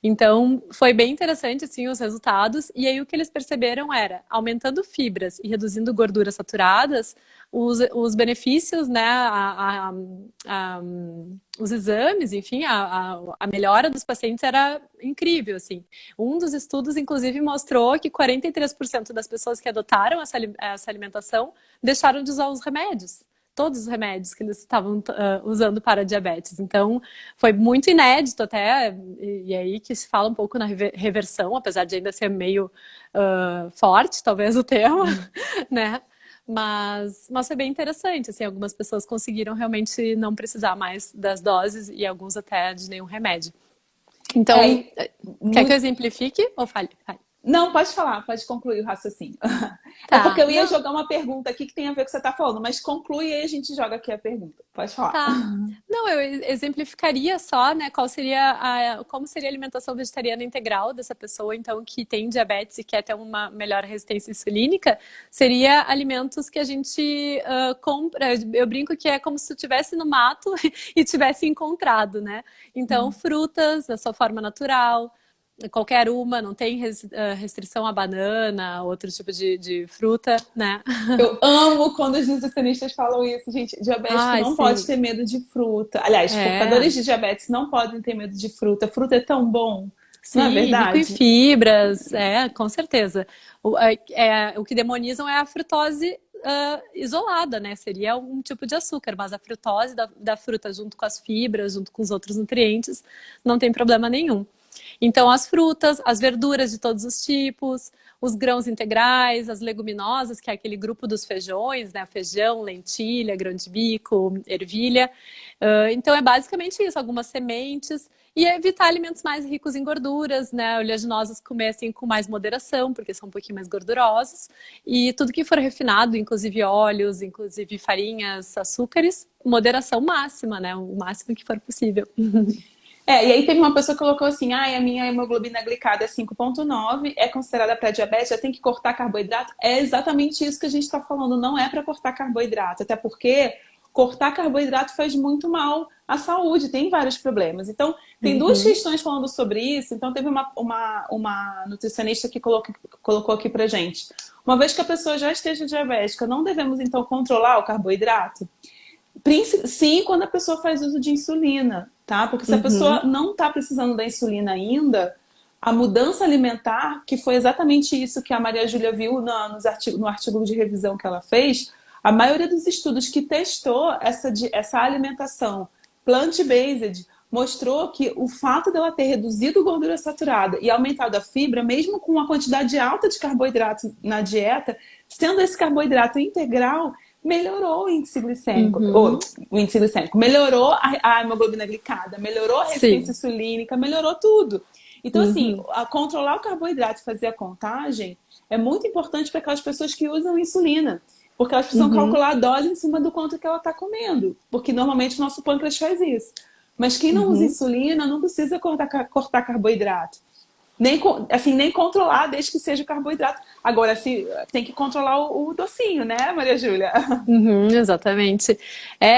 Então, foi bem interessante, assim, os resultados. E aí, o que eles perceberam era, aumentando fibras e reduzindo gorduras saturadas, os benefícios, né, os exames, enfim, a melhora dos pacientes era incrível, assim. Um dos estudos, inclusive, mostrou que 43% das pessoas que adotaram essa alimentação deixaram de usar os remédios. Todos os remédios que eles estavam usando para diabetes. Então, foi muito inédito até, e aí que se fala um pouco na reversão, apesar de ainda ser meio forte, talvez, o tema, né? Mas foi bem interessante, assim, algumas pessoas conseguiram realmente não precisar mais das doses e alguns até de nenhum remédio. Então, quer que eu exemplifique ou fale? Não, pode falar, pode concluir o raciocínio. Tá, é porque eu ia jogar uma pergunta aqui que tem a ver com o que você está falando, mas conclui e aí a gente joga aqui a pergunta. Pode falar. Tá. Não, eu exemplificaria só, né, como seria a alimentação vegetariana integral dessa pessoa, então, que tem diabetes e quer ter uma melhor resistência insulínica, seria alimentos que a gente compra, eu brinco que é como se tu estivesse no mato e tivesse encontrado, né? Então, frutas da sua forma natural, qualquer uma, não tem restrição à banana, outro tipo de fruta, né? Eu amo quando os nutricionistas falam isso, gente. Diabético não pode ter medo de fruta. Aliás, portadores de diabetes não podem ter medo de fruta. Fruta é tão bom, sim, não é verdade? Rico em fibras, com certeza. O que demonizam é a frutose isolada, né? Seria um tipo de açúcar, mas a frutose da fruta junto com as fibras, junto com os outros nutrientes, não tem problema nenhum. Então, as frutas, as verduras de todos os tipos, os grãos integrais, as leguminosas, que é aquele grupo dos feijões, né? Feijão, lentilha, grão de bico, ervilha. Então, é basicamente isso, algumas sementes. E evitar alimentos mais ricos em gorduras, né? Oleaginosas comer assim com mais moderação, porque são um pouquinho mais gordurosos. E tudo que for refinado, inclusive óleos, inclusive farinhas, açúcares, moderação máxima, né? O máximo que for possível. E aí teve uma pessoa que colocou assim, a minha hemoglobina glicada é 5,9, é considerada pré-diabetes, já tem que cortar carboidrato? É exatamente isso que a gente está falando, não é para cortar carboidrato, até porque cortar carboidrato faz muito mal à saúde, tem vários problemas. Então, tem duas questões falando sobre isso, então teve uma nutricionista que colocou aqui pra gente. Uma vez que a pessoa já esteja diabética, não devemos então controlar o carboidrato? Sim, quando a pessoa faz uso de insulina, tá? Porque se a pessoa não está precisando da insulina ainda, a mudança alimentar, que foi exatamente isso que a Maria Júlia viu no artigo de revisão que ela fez, a maioria dos estudos que testou essa alimentação plant-based mostrou que o fato dela ter reduzido gordura saturada e aumentado a fibra, mesmo com uma quantidade alta de carboidrato na dieta, sendo esse carboidrato integral, melhorou o índice glicêmico, ou, o índice glicêmico, melhorou a hemoglobina glicada, melhorou a resistência insulínica, melhorou tudo. Então, assim, controlar o carboidrato e fazer a contagem é muito importante para aquelas pessoas que usam insulina. Porque elas precisam calcular a dose em cima do quanto que ela está comendo. Porque normalmente o nosso pâncreas faz isso. Mas quem não usa insulina não precisa cortar carboidrato. Nem controlar, desde que seja o carboidrato. Agora, tem que controlar o docinho, né, Maria Júlia? Exatamente.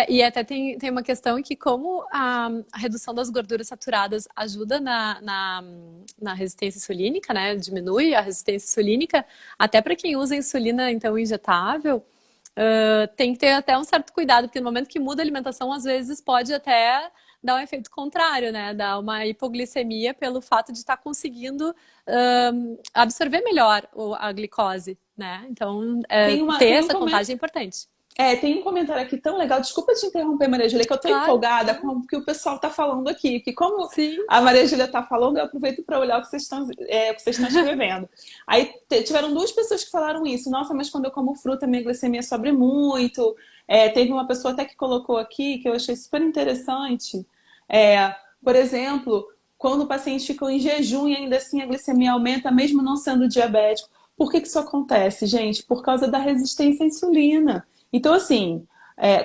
E até tem uma questão que como a redução das gorduras saturadas ajuda na resistência insulínica, né? Diminui a resistência insulínica, até para quem usa insulina, então, injetável, tem que ter até um certo cuidado, porque no momento que muda a alimentação, às vezes pode até dar um efeito contrário, né? Dar uma hipoglicemia pelo fato de estar conseguindo absorver melhor a glicose, né? Então, ter essa contagem é importante. Tem um comentário aqui tão legal. Desculpa te interromper, Maria Júlia, que eu tô empolgada com o que o pessoal tá falando aqui. Que como a Maria Júlia tá falando, eu aproveito para olhar o que vocês estão escrevendo. Aí tiveram 2 pessoas que falaram isso. Nossa, mas quando eu como fruta, minha glicemia sobe muito. Teve uma pessoa até que colocou aqui, que eu achei super interessante. Por exemplo, quando o paciente fica em jejum e ainda assim a glicemia aumenta, mesmo não sendo diabético. Por que isso acontece, gente? Por causa da resistência à insulina. Então, assim,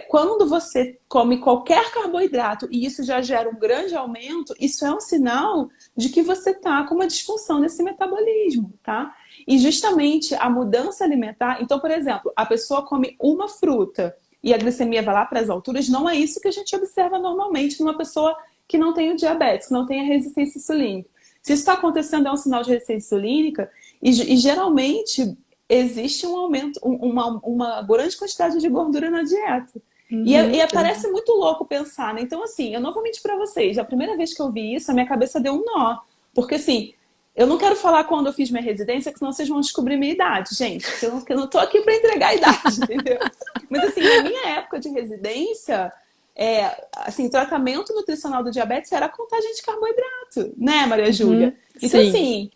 quando você come qualquer carboidrato e isso já gera um grande aumento, isso é um sinal de que você está com uma disfunção nesse metabolismo, tá? E justamente a mudança alimentar... Então, por exemplo, a pessoa come uma fruta e a glicemia vai lá para as alturas, não é isso que a gente observa normalmente numa pessoa que não tem o diabetes, que não tem a resistência insulínica. Se isso está acontecendo, é um sinal de resistência insulínica e geralmente... existe um aumento, uma grande quantidade de gordura na dieta. E parece muito louco pensar, né? Então, assim, eu não vou mentir pra vocês. A primeira vez que eu vi isso, a minha cabeça deu um nó. Porque, assim, eu não quero falar quando eu fiz minha residência, que senão vocês vão descobrir minha idade, gente. Eu não tô aqui pra entregar a idade, entendeu? Mas, assim, na minha época de residência, assim, tratamento nutricional do diabetes era a contagem de carboidrato, né, Maria Júlia? Então, assim...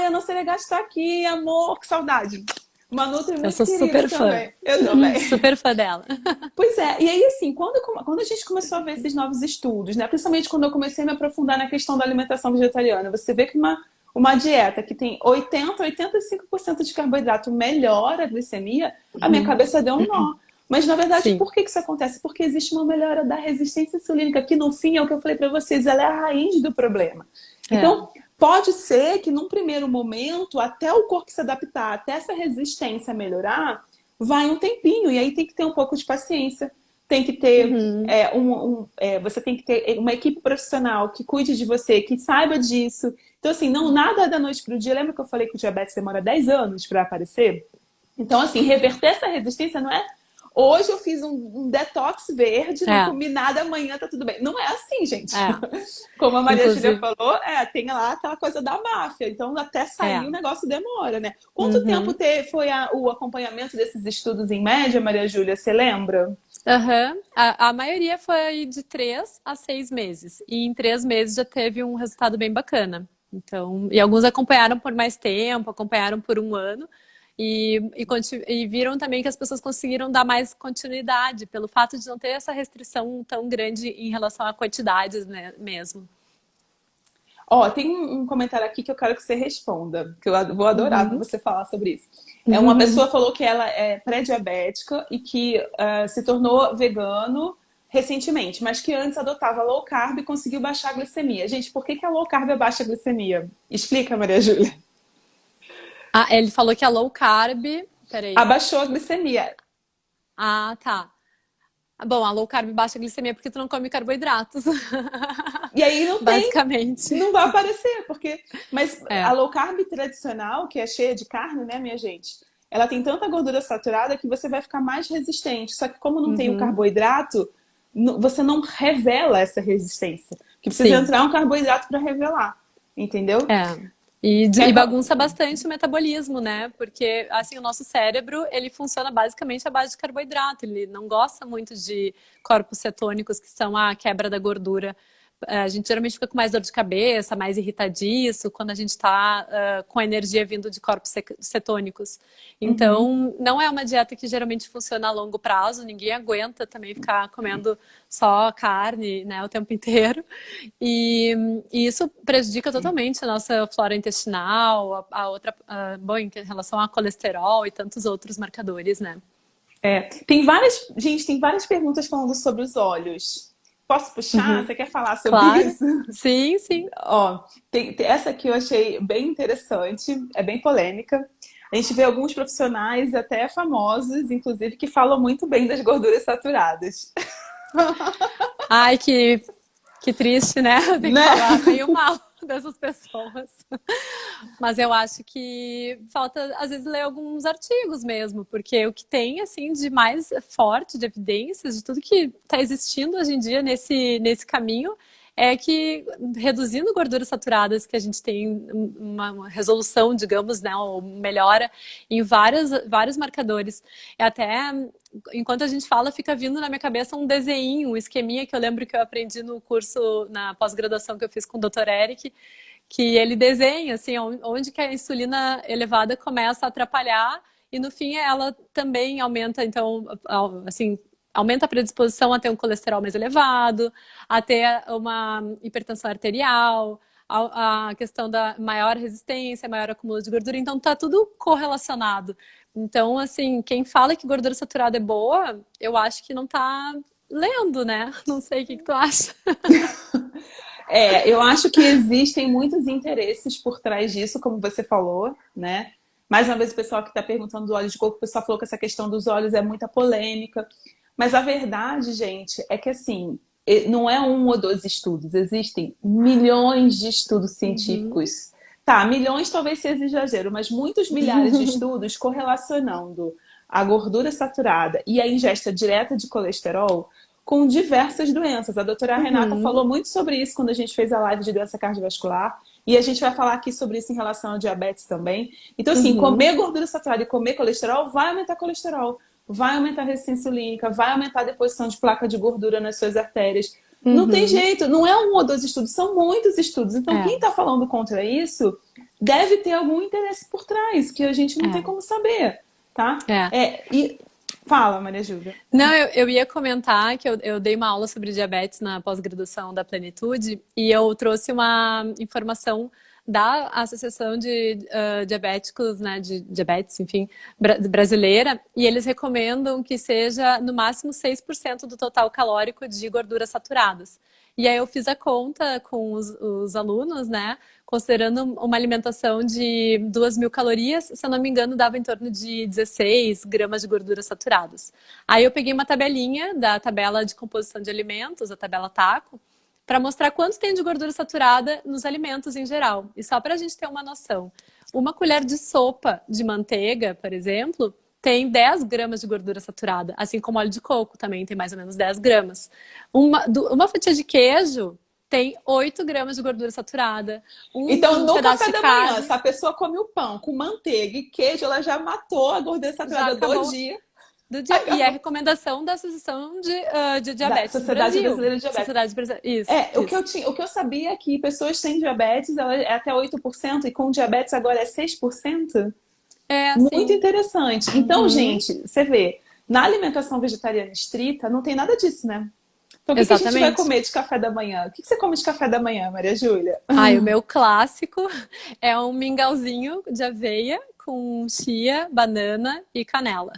eu não sei gastar aqui, amor, que saudade. Uma Nutri muito Eu sou querida super fã. também. Eu também. Super fã dela. Pois é, e aí assim, quando a gente começou a ver esses novos estudos, né? Principalmente quando eu comecei a me aprofundar na questão da alimentação vegetariana, você vê que uma dieta que tem 85% de carboidrato melhora a glicemia, a minha cabeça deu um nó. Mas, na verdade, por que isso acontece? Porque existe uma melhora da resistência insulínica, que no fim, é o que eu falei para vocês, ela é a raiz do problema. Então, pode ser que num primeiro momento, até o corpo se adaptar, até essa resistência melhorar, vai um tempinho. E aí tem que ter um pouco de paciência. Tem que ter você tem que ter uma equipe profissional que cuide de você, que saiba disso. Então, assim, não nada da noite pro dia. Lembra que eu falei que o diabetes demora 10 anos para aparecer? Então, assim, reverter essa resistência não é... Hoje eu fiz um detox verde, não comi nada, amanhã tá tudo bem. Não é assim, gente. Como a Maria Júlia falou, tem lá aquela coisa da máfia. Então, até sair o negócio demora, né? Quanto tempo foi o acompanhamento desses estudos em média, Maria Júlia? Você lembra? A maioria foi de 3 a 6 meses. E em 3 meses já teve um resultado bem bacana. Então, e alguns acompanharam por mais tempo, acompanharam por 1 ano. E viram também que as pessoas conseguiram dar mais continuidade pelo fato de não ter essa restrição tão grande em relação a quantidades, né, mesmo. Tem um comentário aqui que eu quero que você responda, que eu vou adorar você falar sobre isso. Uma pessoa falou que ela é pré-diabética e que se tornou vegano recentemente, mas que antes adotava low carb e conseguiu baixar a glicemia. Gente, por que a low carb abaixa a glicemia? Explica, Maria Júlia. Ele falou que a low carb... Peraí. Abaixou a glicemia. Tá. Bom, a low carb baixa a glicemia porque tu não come carboidratos. E aí não basicamente. Não vai aparecer, porque... Mas a low carb tradicional, que é cheia de carne, né, minha gente? Ela tem tanta gordura saturada que você vai ficar mais resistente. Só que como não tem o carboidrato, você não revela essa resistência. Que precisa entrar um carboidrato para revelar. Entendeu? E bagunça bastante o metabolismo, né? Porque, assim, o nosso cérebro, ele funciona basicamente à base de carboidrato. Ele não gosta muito de corpos cetônicos, que são a quebra da gordura. A gente geralmente fica com mais dor de cabeça, mais irritadiço, quando a gente está com a energia vindo de corpos cetônicos. Uhum. Então, não é uma dieta que geralmente funciona a longo prazo. Ninguém aguenta também ficar comendo só carne, né, o tempo inteiro. E isso prejudica totalmente a nossa flora intestinal, a outra, bom, em relação a colesterol e tantos outros marcadores, né? Tem várias perguntas falando sobre os olhos. Posso puxar? Uhum. Você quer falar sobre Claro. isso? Sim, sim. Ó, essa aqui eu achei bem interessante, é bem polêmica. A gente vê alguns profissionais, até famosos, inclusive, que falam muito bem das gorduras saturadas. Ai, que triste, né? Eu tenho que Né? falar meio mal dessas pessoas. Mas eu acho que falta, às vezes, ler alguns artigos mesmo, porque o que tem, assim, de mais forte, de evidências, de tudo que está existindo hoje em dia nesse caminho, é que reduzindo gorduras saturadas, que a gente tem uma resolução, digamos, né, ou melhora em vários marcadores. É até, enquanto a gente fala, fica vindo na minha cabeça um desenho, um esqueminha que eu lembro que eu aprendi no curso, na pós-graduação que eu fiz com o Dr. Eric, que ele desenha, assim, onde que a insulina elevada começa a atrapalhar e no fim ela também aumenta, então, assim, aumenta a predisposição a ter um colesterol mais elevado, a ter uma hipertensão arterial, a questão da maior resistência, maior acúmulo de gordura, então tá tudo correlacionado. Então, assim, quem fala que gordura saturada é boa, eu acho que não tá lendo, né? Não sei o que tu acha. Eu acho que existem muitos interesses por trás disso, como você falou, né? Mais uma vez, o pessoal que está perguntando do óleo de coco, o pessoal falou que essa questão dos óleos é muita polêmica. Mas a verdade, gente, é que assim, não é um ou dois estudos, existem milhões de estudos Uhum. científicos. Tá, milhões talvez seja exagero, mas muitos milhares de estudos correlacionando a gordura saturada e a ingesta direta de colesterol com diversas doenças. A doutora Renata Uhum. falou muito sobre isso quando a gente fez a live de doença cardiovascular. E a gente vai falar aqui sobre isso em relação ao diabetes também. Então, assim, Uhum. comer gordura saturada e comer colesterol vai aumentar colesterol, vai aumentar a resistência insulínica, vai aumentar a deposição de placa de gordura nas suas artérias. Não tem Uhum. jeito, não é um ou dois estudos, são muitos estudos. Então, quem É, está falando contra isso deve ter algum interesse por trás, que a gente não tem é, como saber, tá? é. E fala, Maria Júlia. Não, eu ia comentar que eu dei uma aula sobre diabetes na pós-graduação da Plenitude e eu trouxe uma informação da Associação de Diabéticos, né, de diabetes, enfim, brasileira, e eles recomendam que seja no máximo 6% do total calórico de gorduras saturadas. E aí eu fiz a conta com os alunos, né, considerando uma alimentação de 2.000 calorias, se eu não me engano, dava em torno de 16 gramas de gorduras saturadas. Aí eu peguei uma tabelinha da tabela de composição de alimentos, a tabela TACO, para mostrar quanto tem de gordura saturada nos alimentos em geral. E só para a gente ter uma noção, uma colher de sopa de manteiga, por exemplo, tem 10 gramas de gordura saturada, assim como óleo de coco também tem mais ou menos 10 gramas. Uma fatia de queijo tem 8 gramas de gordura saturada. Então, Um no pedaço café de da manhã, se carne a pessoa come o pão com manteiga e queijo, ela já matou a gordura já saturada do acabou dia. do dia. E é Acabou. recomendação da Associação de Da Diabetes do Sociedade Brasil. Brasileira de Diabetes. Sociedade Brasileira. Isso, isso. O que eu sabia é que pessoas sem diabetes ela é até 8% e com diabetes agora é 6%. É Muito assim. interessante. Então, Uhum, gente, você vê, na alimentação vegetariana estrita não tem nada disso, né? Então, o que a gente vai exatamente. comer de café da manhã? O que você come de café da manhã, Maria Júlia? Ai, o meu clássico é um mingauzinho de aveia com chia, banana e canela.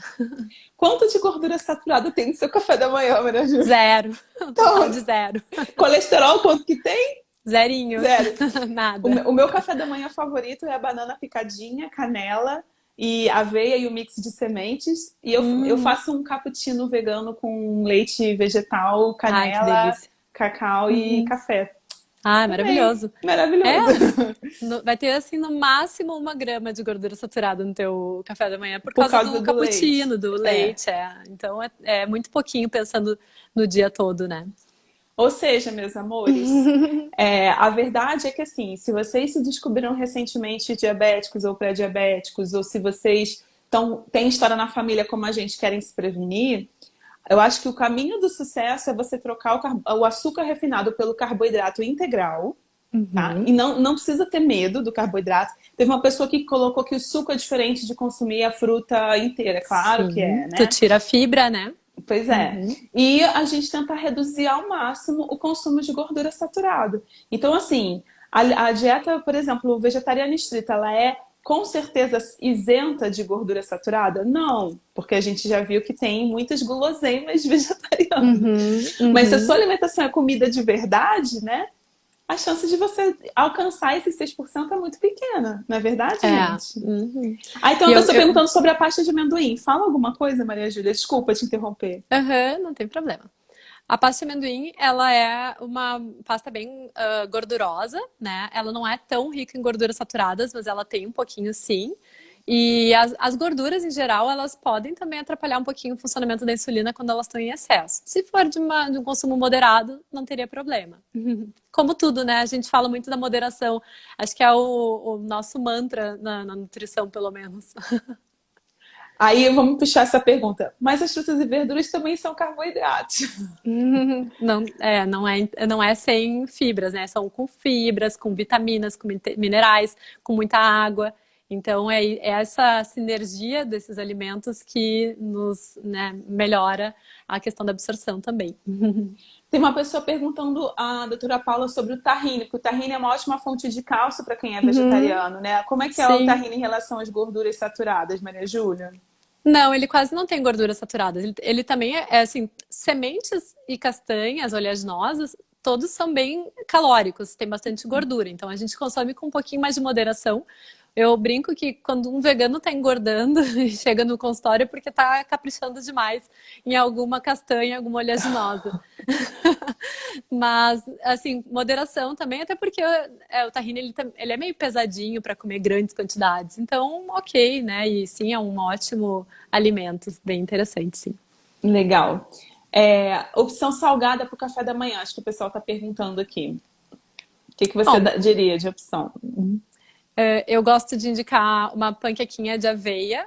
Quanto de gordura saturada tem no seu café da manhã, Maria Júlia? Zero. Um total Então, de zero. colesterol, quanto que tem? Zerinho. Zero. Nada. O meu café da manhã favorito é a banana picadinha, canela e aveia e o mix de sementes. E eu Hum. faço um cappuccino vegano com leite vegetal, Ai, que canela, delícia. cacau e Uhum. café. Ai, Amei. maravilhoso. É, Maravilhoso. vai ter assim no máximo 1 grama de gordura saturada no teu café da manhã por Por causa causa do do leite. cappuccino, do É. leite. É. Então é muito pouquinho pensando no dia todo, né? Ou seja, meus amores, a verdade é que assim, se vocês se descobriram recentemente diabéticos ou pré-diabéticos, ou se vocês têm história na família como a gente querem se prevenir, eu acho que o caminho do sucesso é você trocar o açúcar refinado pelo carboidrato integral, tá? E não precisa ter medo do carboidrato. Teve uma pessoa que colocou que o suco é diferente de consumir a fruta inteira. Claro que é, Tu né? tira a fibra, né? Pois é. E a gente tenta reduzir ao máximo o consumo de gordura saturada. Então, assim, a dieta, por exemplo, vegetariana estrita, ela é com certeza isenta de gordura saturada? Não, porque a gente já viu que tem muitas guloseimas vegetarianas. Mas se a sua alimentação é comida de verdade, né? A chance de você alcançar esses 6% é muito pequena, não é verdade, gente? Aí tem uma pessoa perguntando sobre a pasta de amendoim. Fala alguma coisa, Maria Júlia? Desculpa te interromper. Não tem problema. A pasta de amendoim, ela é uma pasta bem gordurosa, né? Ela não é tão rica em gorduras saturadas, mas ela tem um pouquinho sim. E as gorduras, em geral, elas podem também atrapalhar um pouquinho o funcionamento da insulina quando elas estão em excesso. Se for de um consumo moderado, não teria problema. Como tudo, né? A gente fala muito da moderação. Acho que é o nosso mantra na nutrição, pelo menos. Aí vamos puxar essa pergunta. Mas as frutas e verduras também são carboidratos. Não é sem fibras, né? São com fibras, com vitaminas, com minerais, com muita água. Então, é essa sinergia desses alimentos que nos, né, melhora a questão da absorção também. Tem uma pessoa perguntando à doutora Paula sobre o tahine, porque o tahine é uma ótima fonte de cálcio para quem é vegetariano, né? Como é que é o tahine em relação às gorduras saturadas, Maria Júlia? Não, ele quase não tem gorduras saturadas. Ele também é assim, sementes e castanhas oleaginosas, todos são bem calóricos, tem bastante gordura. Então, a gente consome com um pouquinho mais de moderação. Eu brinco que quando um vegano tá engordando e chega no consultório é porque tá caprichando demais em alguma castanha, alguma oleaginosa. Mas, assim, moderação também, até porque o tahine ele é meio pesadinho para comer grandes quantidades. Então, ok, né? E sim, é um ótimo alimento, bem interessante, sim. Legal. Opção salgada para o café da manhã, acho que o pessoal tá perguntando aqui. O que você diria de opção? Eu gosto de indicar uma panquequinha de aveia,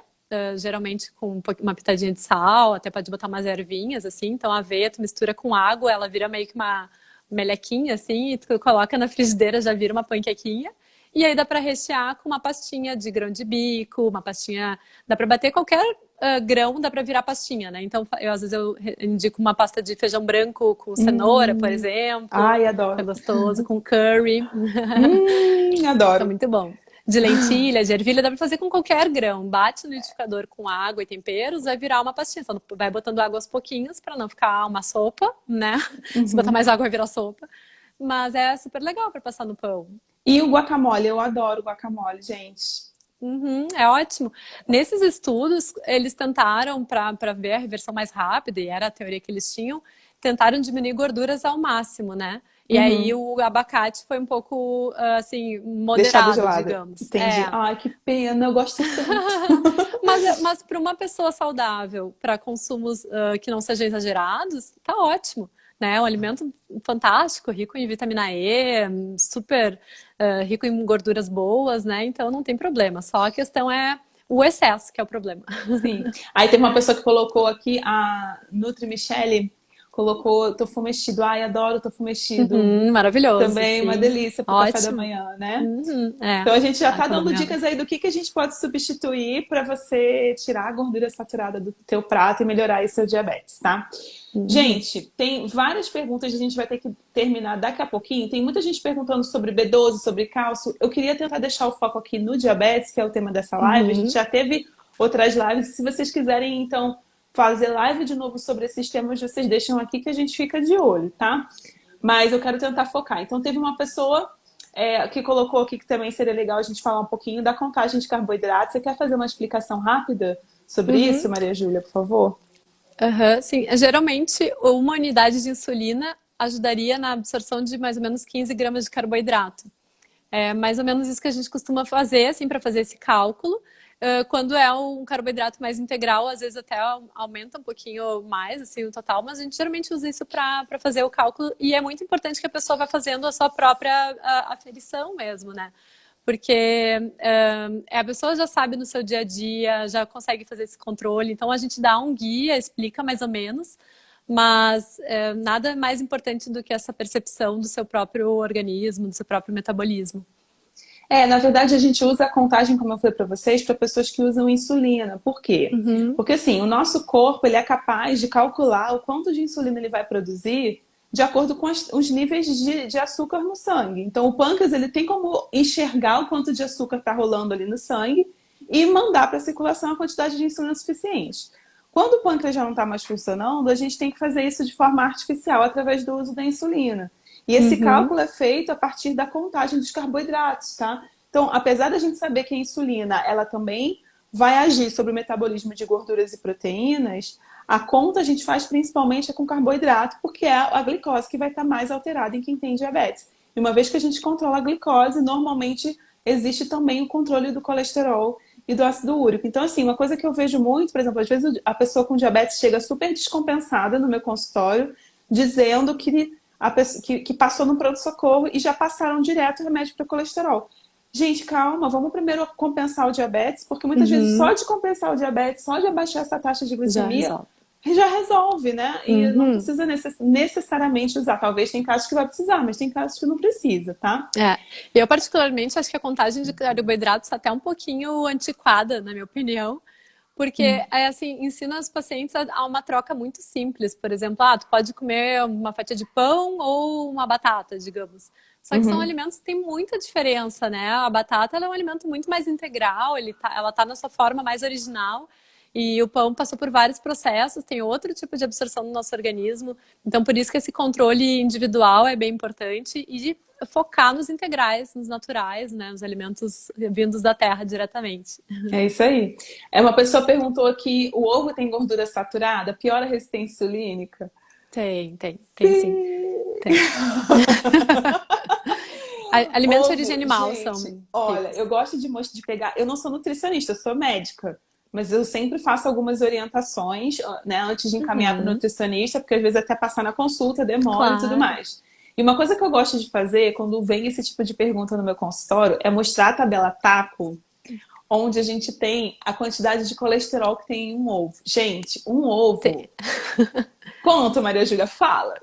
geralmente com uma pitadinha de sal, até pode botar umas ervinhas, assim. Então, a aveia tu mistura com água, ela vira meio que uma melequinha, assim, e tu coloca na frigideira, já vira uma panquequinha. E aí dá para rechear com uma pastinha de grão de bico, uma pastinha... Dá para bater qualquer grão, dá para virar pastinha, né? Então, às vezes eu indico uma pasta de feijão branco com cenoura, por exemplo. Ai, adoro. É gostoso, com curry. Adoro. Fica muito bom. De lentilha, de ervilha, dá pra fazer com qualquer grão. Bate no liquidificador com água e temperos, vai virar uma pastinha. Só vai botando água aos pouquinhos pra não ficar uma sopa, né? Se botar mais água vai virar sopa. Mas é super legal pra passar no pão. E o guacamole, eu adoro guacamole, gente. É ótimo. Nesses estudos, eles tentaram, para ver a reversão mais rápida, e era a teoria que eles tinham, tentaram diminuir gorduras ao máximo, né? E aí o abacate foi um pouco, assim, moderado, digamos. Entendi. Ai, que pena, eu gosto tanto. Mas para uma pessoa saudável, para consumos que não sejam exagerados, tá ótimo. Né? É um alimento fantástico, rico em vitamina E, super rico em gorduras boas, né? Então não tem problema. Só a questão é o excesso que é o problema. Sim. Aí tem uma pessoa que colocou aqui, a Nutri Michele, colocou tofu mexido. Ai, adoro tofu mexido. Maravilhoso. Também sim. uma delícia para o café da manhã, né? Então a gente já está dando dicas aí do que a gente pode substituir para você tirar a gordura saturada do teu prato e melhorar aí seu diabetes, tá? Gente, tem várias perguntas, a gente vai ter que terminar daqui a pouquinho. Tem muita gente perguntando sobre B12, sobre cálcio. Eu queria tentar deixar o foco aqui no diabetes, que é o tema dessa live. A gente já teve outras lives. Se vocês quiserem, então, fazer live de novo sobre esses temas, vocês deixam aqui que a gente fica de olho, tá? Mas eu quero tentar focar. Então, teve uma pessoa que colocou aqui que também seria legal a gente falar um pouquinho da contagem de carboidratos. Você quer fazer uma explicação rápida sobre isso, Maria Júlia, por favor? Sim, geralmente uma unidade de insulina ajudaria na absorção de mais ou menos 15 gramas de carboidrato. É mais ou menos isso que a gente costuma fazer, assim, para fazer esse cálculo. quando é um carboidrato mais integral, às vezes até aumenta um pouquinho mais, assim, o total, mas a gente geralmente usa isso para fazer o cálculo e é muito importante que a pessoa vá fazendo a sua própria aferição mesmo, né? Porque a pessoa já sabe no seu dia a dia, já consegue fazer esse controle, então a gente dá um guia, explica mais ou menos, mas nada mais importante do que essa percepção do seu próprio organismo, do seu próprio metabolismo. Na verdade, a gente usa a contagem, como eu falei para vocês, para pessoas que usam insulina. Por quê? Porque, assim, o nosso corpo ele é capaz de calcular o quanto de insulina ele vai produzir de acordo com os níveis de açúcar no sangue. Então, o pâncreas ele tem como enxergar o quanto de açúcar está rolando ali no sangue e mandar para a circulação a quantidade de insulina suficiente. Quando o pâncreas já não está mais funcionando, a gente tem que fazer isso de forma artificial através do uso da insulina. E esse cálculo é feito a partir da contagem dos carboidratos, tá? Então, apesar da gente saber que a insulina, ela também vai agir sobre o metabolismo de gorduras e proteínas, a conta a gente faz principalmente com carboidrato, porque é a glicose que vai estar mais alterada em quem tem diabetes. E uma vez que a gente controla a glicose, normalmente existe também o controle do colesterol e do ácido úrico. Então, assim, uma coisa que eu vejo muito, por exemplo, às vezes a pessoa com diabetes chega super descompensada no meu consultório, dizendo que passou no pronto-socorro e já passaram direto o remédio para colesterol. Gente, calma, vamos primeiro compensar o diabetes, porque muitas vezes só de compensar o diabetes, só de abaixar essa taxa de glicemia, já resolve, né? E não precisa necessariamente usar. Talvez tem casos que vai precisar, mas tem casos que não precisa, tá? Eu particularmente acho que a contagem de carboidratos está até um pouquinho antiquada, na minha opinião. Porque, assim, ensina os pacientes a uma troca muito simples. Por exemplo, tu pode comer uma fatia de pão ou uma batata, digamos. Só que são alimentos que têm muita diferença, né? A batata ela é um alimento muito mais integral, ela tá na sua forma mais original. E o pão passou por vários processos, tem outro tipo de absorção no nosso organismo. Então, por isso que esse controle individual é bem importante. E focar nos integrais, nos naturais, né? Os alimentos vindos da terra diretamente. É isso aí. Uma pessoa perguntou aqui, o ovo tem gordura saturada? Piora a resistência insulínica? Tem sim. Tem. Alimentos de origem animal gente, são... Olha, eu gosto de pegar... Eu não sou nutricionista, eu sou médica. Mas eu sempre faço algumas orientações, né? Antes de encaminhar para o nutricionista, porque às vezes até passar na consulta demora e tudo mais. E uma coisa que eu gosto de fazer quando vem esse tipo de pergunta no meu consultório é mostrar a tabela TACO, onde a gente tem a quantidade de colesterol que tem em um ovo. Gente, um ovo... Conta, Maria Júlia, fala.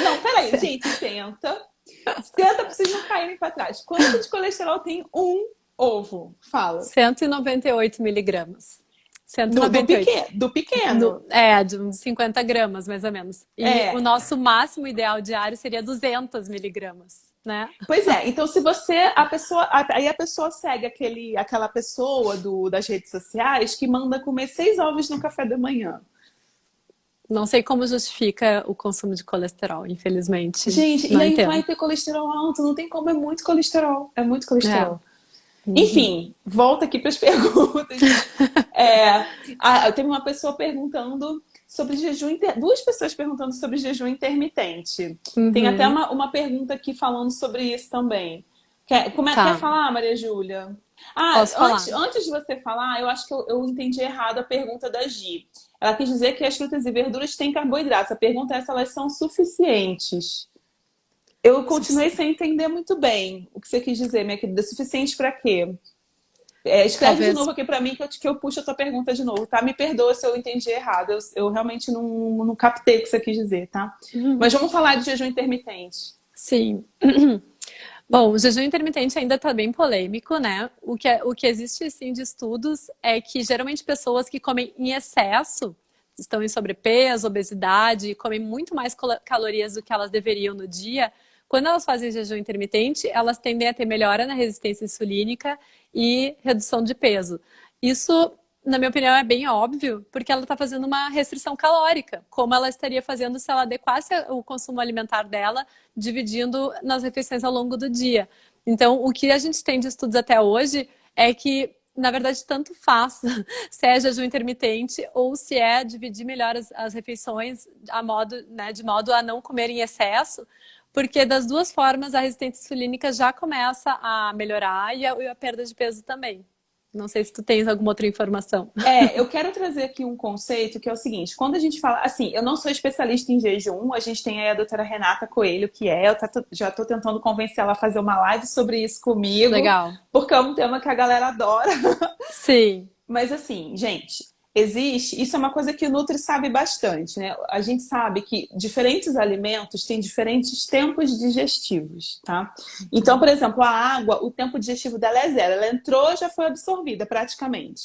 Não, peraí, gente, senta. Senta pra vocês não caírem pra trás. Quanto de colesterol tem um ovo? Fala. 198 miligramas. 198. Do pequeno. De uns 50 gramas, mais ou menos. E o nosso máximo ideal diário seria 200 miligramas, né? Pois é, então se você, aí a pessoa segue aquela pessoa das redes sociais que manda comer 6 ovos no café da manhã. Não sei como justifica o consumo de colesterol, infelizmente. Gente, e aí vai ter colesterol alto, não tem como, é muito colesterol. É muito colesterol. Enfim, volta aqui para as perguntas. Teve uma pessoa perguntando sobre jejum duas pessoas perguntando sobre jejum intermitente. Tem até uma pergunta aqui falando sobre isso também. Quer falar, Maria Júlia? Antes de você falar, eu acho que eu entendi errado a pergunta da Gi. Ela quis dizer que as frutas e verduras têm carboidratos. A pergunta é se elas são suficientes. Eu continuei sem entender muito bem o que você quis dizer, minha querida. Suficiente para quê? Escreve de novo aqui para mim que eu puxo a tua pergunta de novo, tá? Me perdoa se eu entendi errado. Eu realmente não captei o que você quis dizer, tá? Mas vamos falar de jejum intermitente. Sim. Bom, o jejum intermitente ainda está bem polêmico, né? O que existe, assim, de estudos é que, geralmente, pessoas que comem em excesso, estão em sobrepeso, obesidade, comem muito mais calorias do que elas deveriam no dia, quando elas fazem jejum intermitente, elas tendem a ter melhora na resistência insulínica e redução de peso. Isso, na minha opinião, é bem óbvio, porque ela está fazendo uma restrição calórica, como ela estaria fazendo se ela adequasse o consumo alimentar dela, dividindo nas refeições ao longo do dia. Então, o que a gente tem de estudos até hoje é que, na verdade, tanto faz se é jejum intermitente ou se é dividir melhor as refeições de modo a não comer em excesso, porque das duas formas a resistência insulínica já começa a melhorar e a perda de peso também. Não sei se tu tens alguma outra informação. Eu quero trazer aqui um conceito que é o seguinte, quando a gente fala, assim, eu não sou especialista em jejum, a gente tem aí a doutora Renata Coelho, que já tô tentando convencer ela a fazer uma live sobre isso comigo, Legal. porque é um tema que a galera adora. Sim. Mas assim, gente, isso é uma coisa que o Nutri sabe bastante, né? A gente sabe que diferentes alimentos têm diferentes tempos digestivos, tá? Então, por exemplo, a água, o tempo digestivo dela é zero. Ela entrou, já foi absorvida praticamente.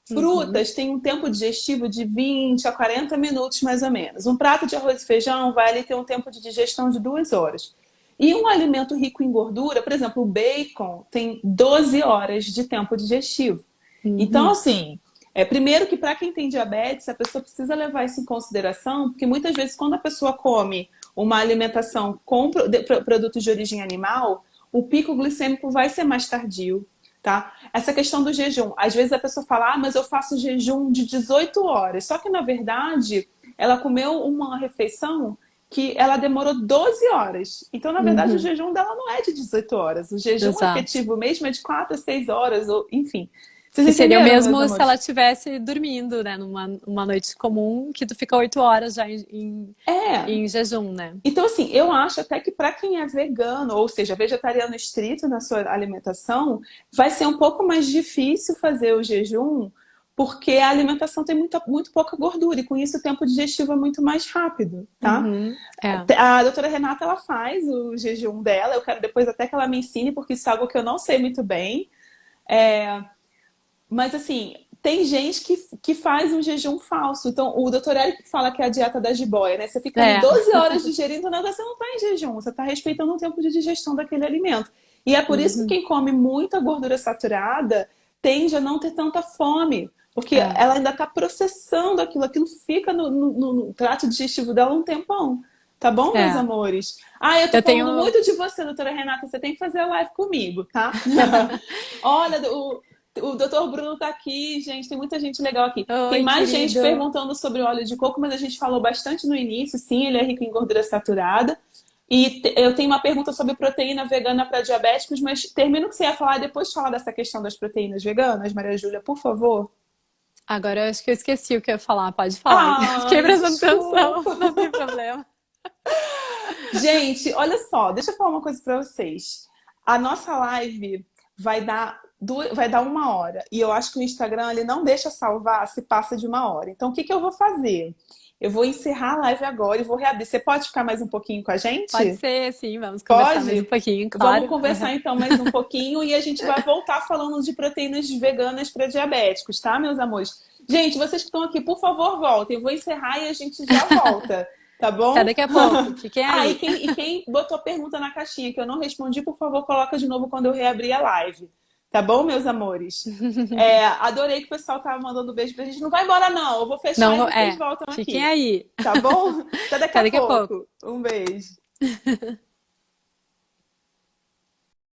Frutas têm um tempo digestivo de 20 a 40 minutos, mais ou menos. Um prato de arroz e feijão vai ali ter um tempo de digestão de 2 horas. E um alimento rico em gordura, por exemplo, o bacon, tem 12 horas de tempo digestivo. Então, assim, primeiro que para quem tem diabetes, a pessoa precisa levar isso em consideração, porque muitas vezes quando a pessoa come uma alimentação com produtos de origem animal, o pico glicêmico vai ser mais tardio, tá? Essa questão do jejum, às vezes a pessoa fala, mas eu faço jejum de 18 horas, só que na verdade ela comeu uma refeição que ela demorou 12 horas. Então, na verdade, o jejum dela não é de 18 horas. O jejum efetivo mesmo é de 4 a 6 horas, ou enfim. Que seria o mesmo se ela estivesse dormindo, né? Numa noite comum, que tu fica 8 horas já em jejum, né? Então, assim, eu acho até que para quem é vegano, ou seja, vegetariano estrito na sua alimentação, vai ser um pouco mais difícil fazer o jejum, porque a alimentação tem muito pouca gordura, e com isso o tempo digestivo é muito mais rápido, tá? A doutora Renata, ela faz o jejum dela, eu quero depois até que ela me ensine, porque isso é algo que eu não sei muito bem. Mas, assim, tem gente que faz um jejum falso. Então, o doutor Eric fala que é a dieta da jiboia, né? Você fica ali 12 horas digerindo nada, você não está em jejum, você está respeitando o tempo de digestão daquele alimento. E é por isso que quem come muita gordura saturada tende a não ter tanta fome, porque ela ainda está processando aquilo fica no trato digestivo dela um tempão. Tá bom, meus amores? Eu tô falando muito de você, doutora Renata, você tem que fazer a live comigo, tá? Olha, o doutor Bruno tá aqui, gente, tem muita gente legal aqui. Oi, tem mais querido. gente perguntando sobre o óleo de coco, mas a gente falou bastante no início, sim, ele é rico em gordura saturada. E eu tenho uma pergunta sobre proteína vegana para diabéticos, mas termina o que você ia falar e depois falar dessa questão das proteínas veganas, Maria Júlia, por favor. Agora eu acho que eu esqueci o que eu ia falar, pode falar. Fiquei prestando atenção, não tem problema. Gente, olha só, deixa eu falar uma coisa para vocês. A nossa live vai dar 1 hora. E eu acho que o Instagram ele não deixa salvar se passa de 1 hora. Então, o que eu vou fazer? Eu vou encerrar a live agora e vou reabrir. Você pode ficar mais um pouquinho com a gente? Pode ser, sim. Vamos conversar mais um pouquinho, claro. Vamos conversar então mais um pouquinho e a gente vai voltar falando de proteínas veganas para diabéticos, tá, meus amores? Gente, vocês que estão aqui, por favor, voltem. Eu vou encerrar e a gente já volta. Tá bom? Até daqui a pouco. Fiquem aí. E quem botou pergunta na caixinha que eu não respondi, por favor, coloca de novo quando eu reabrir a live. Tá bom, meus amores? Adorei que o pessoal tava mandando beijo pra gente. Não vai embora, não. Eu vou fechar e vocês voltam aqui. Fiquem aí. Tá bom? Até daqui a pouco. Um beijo.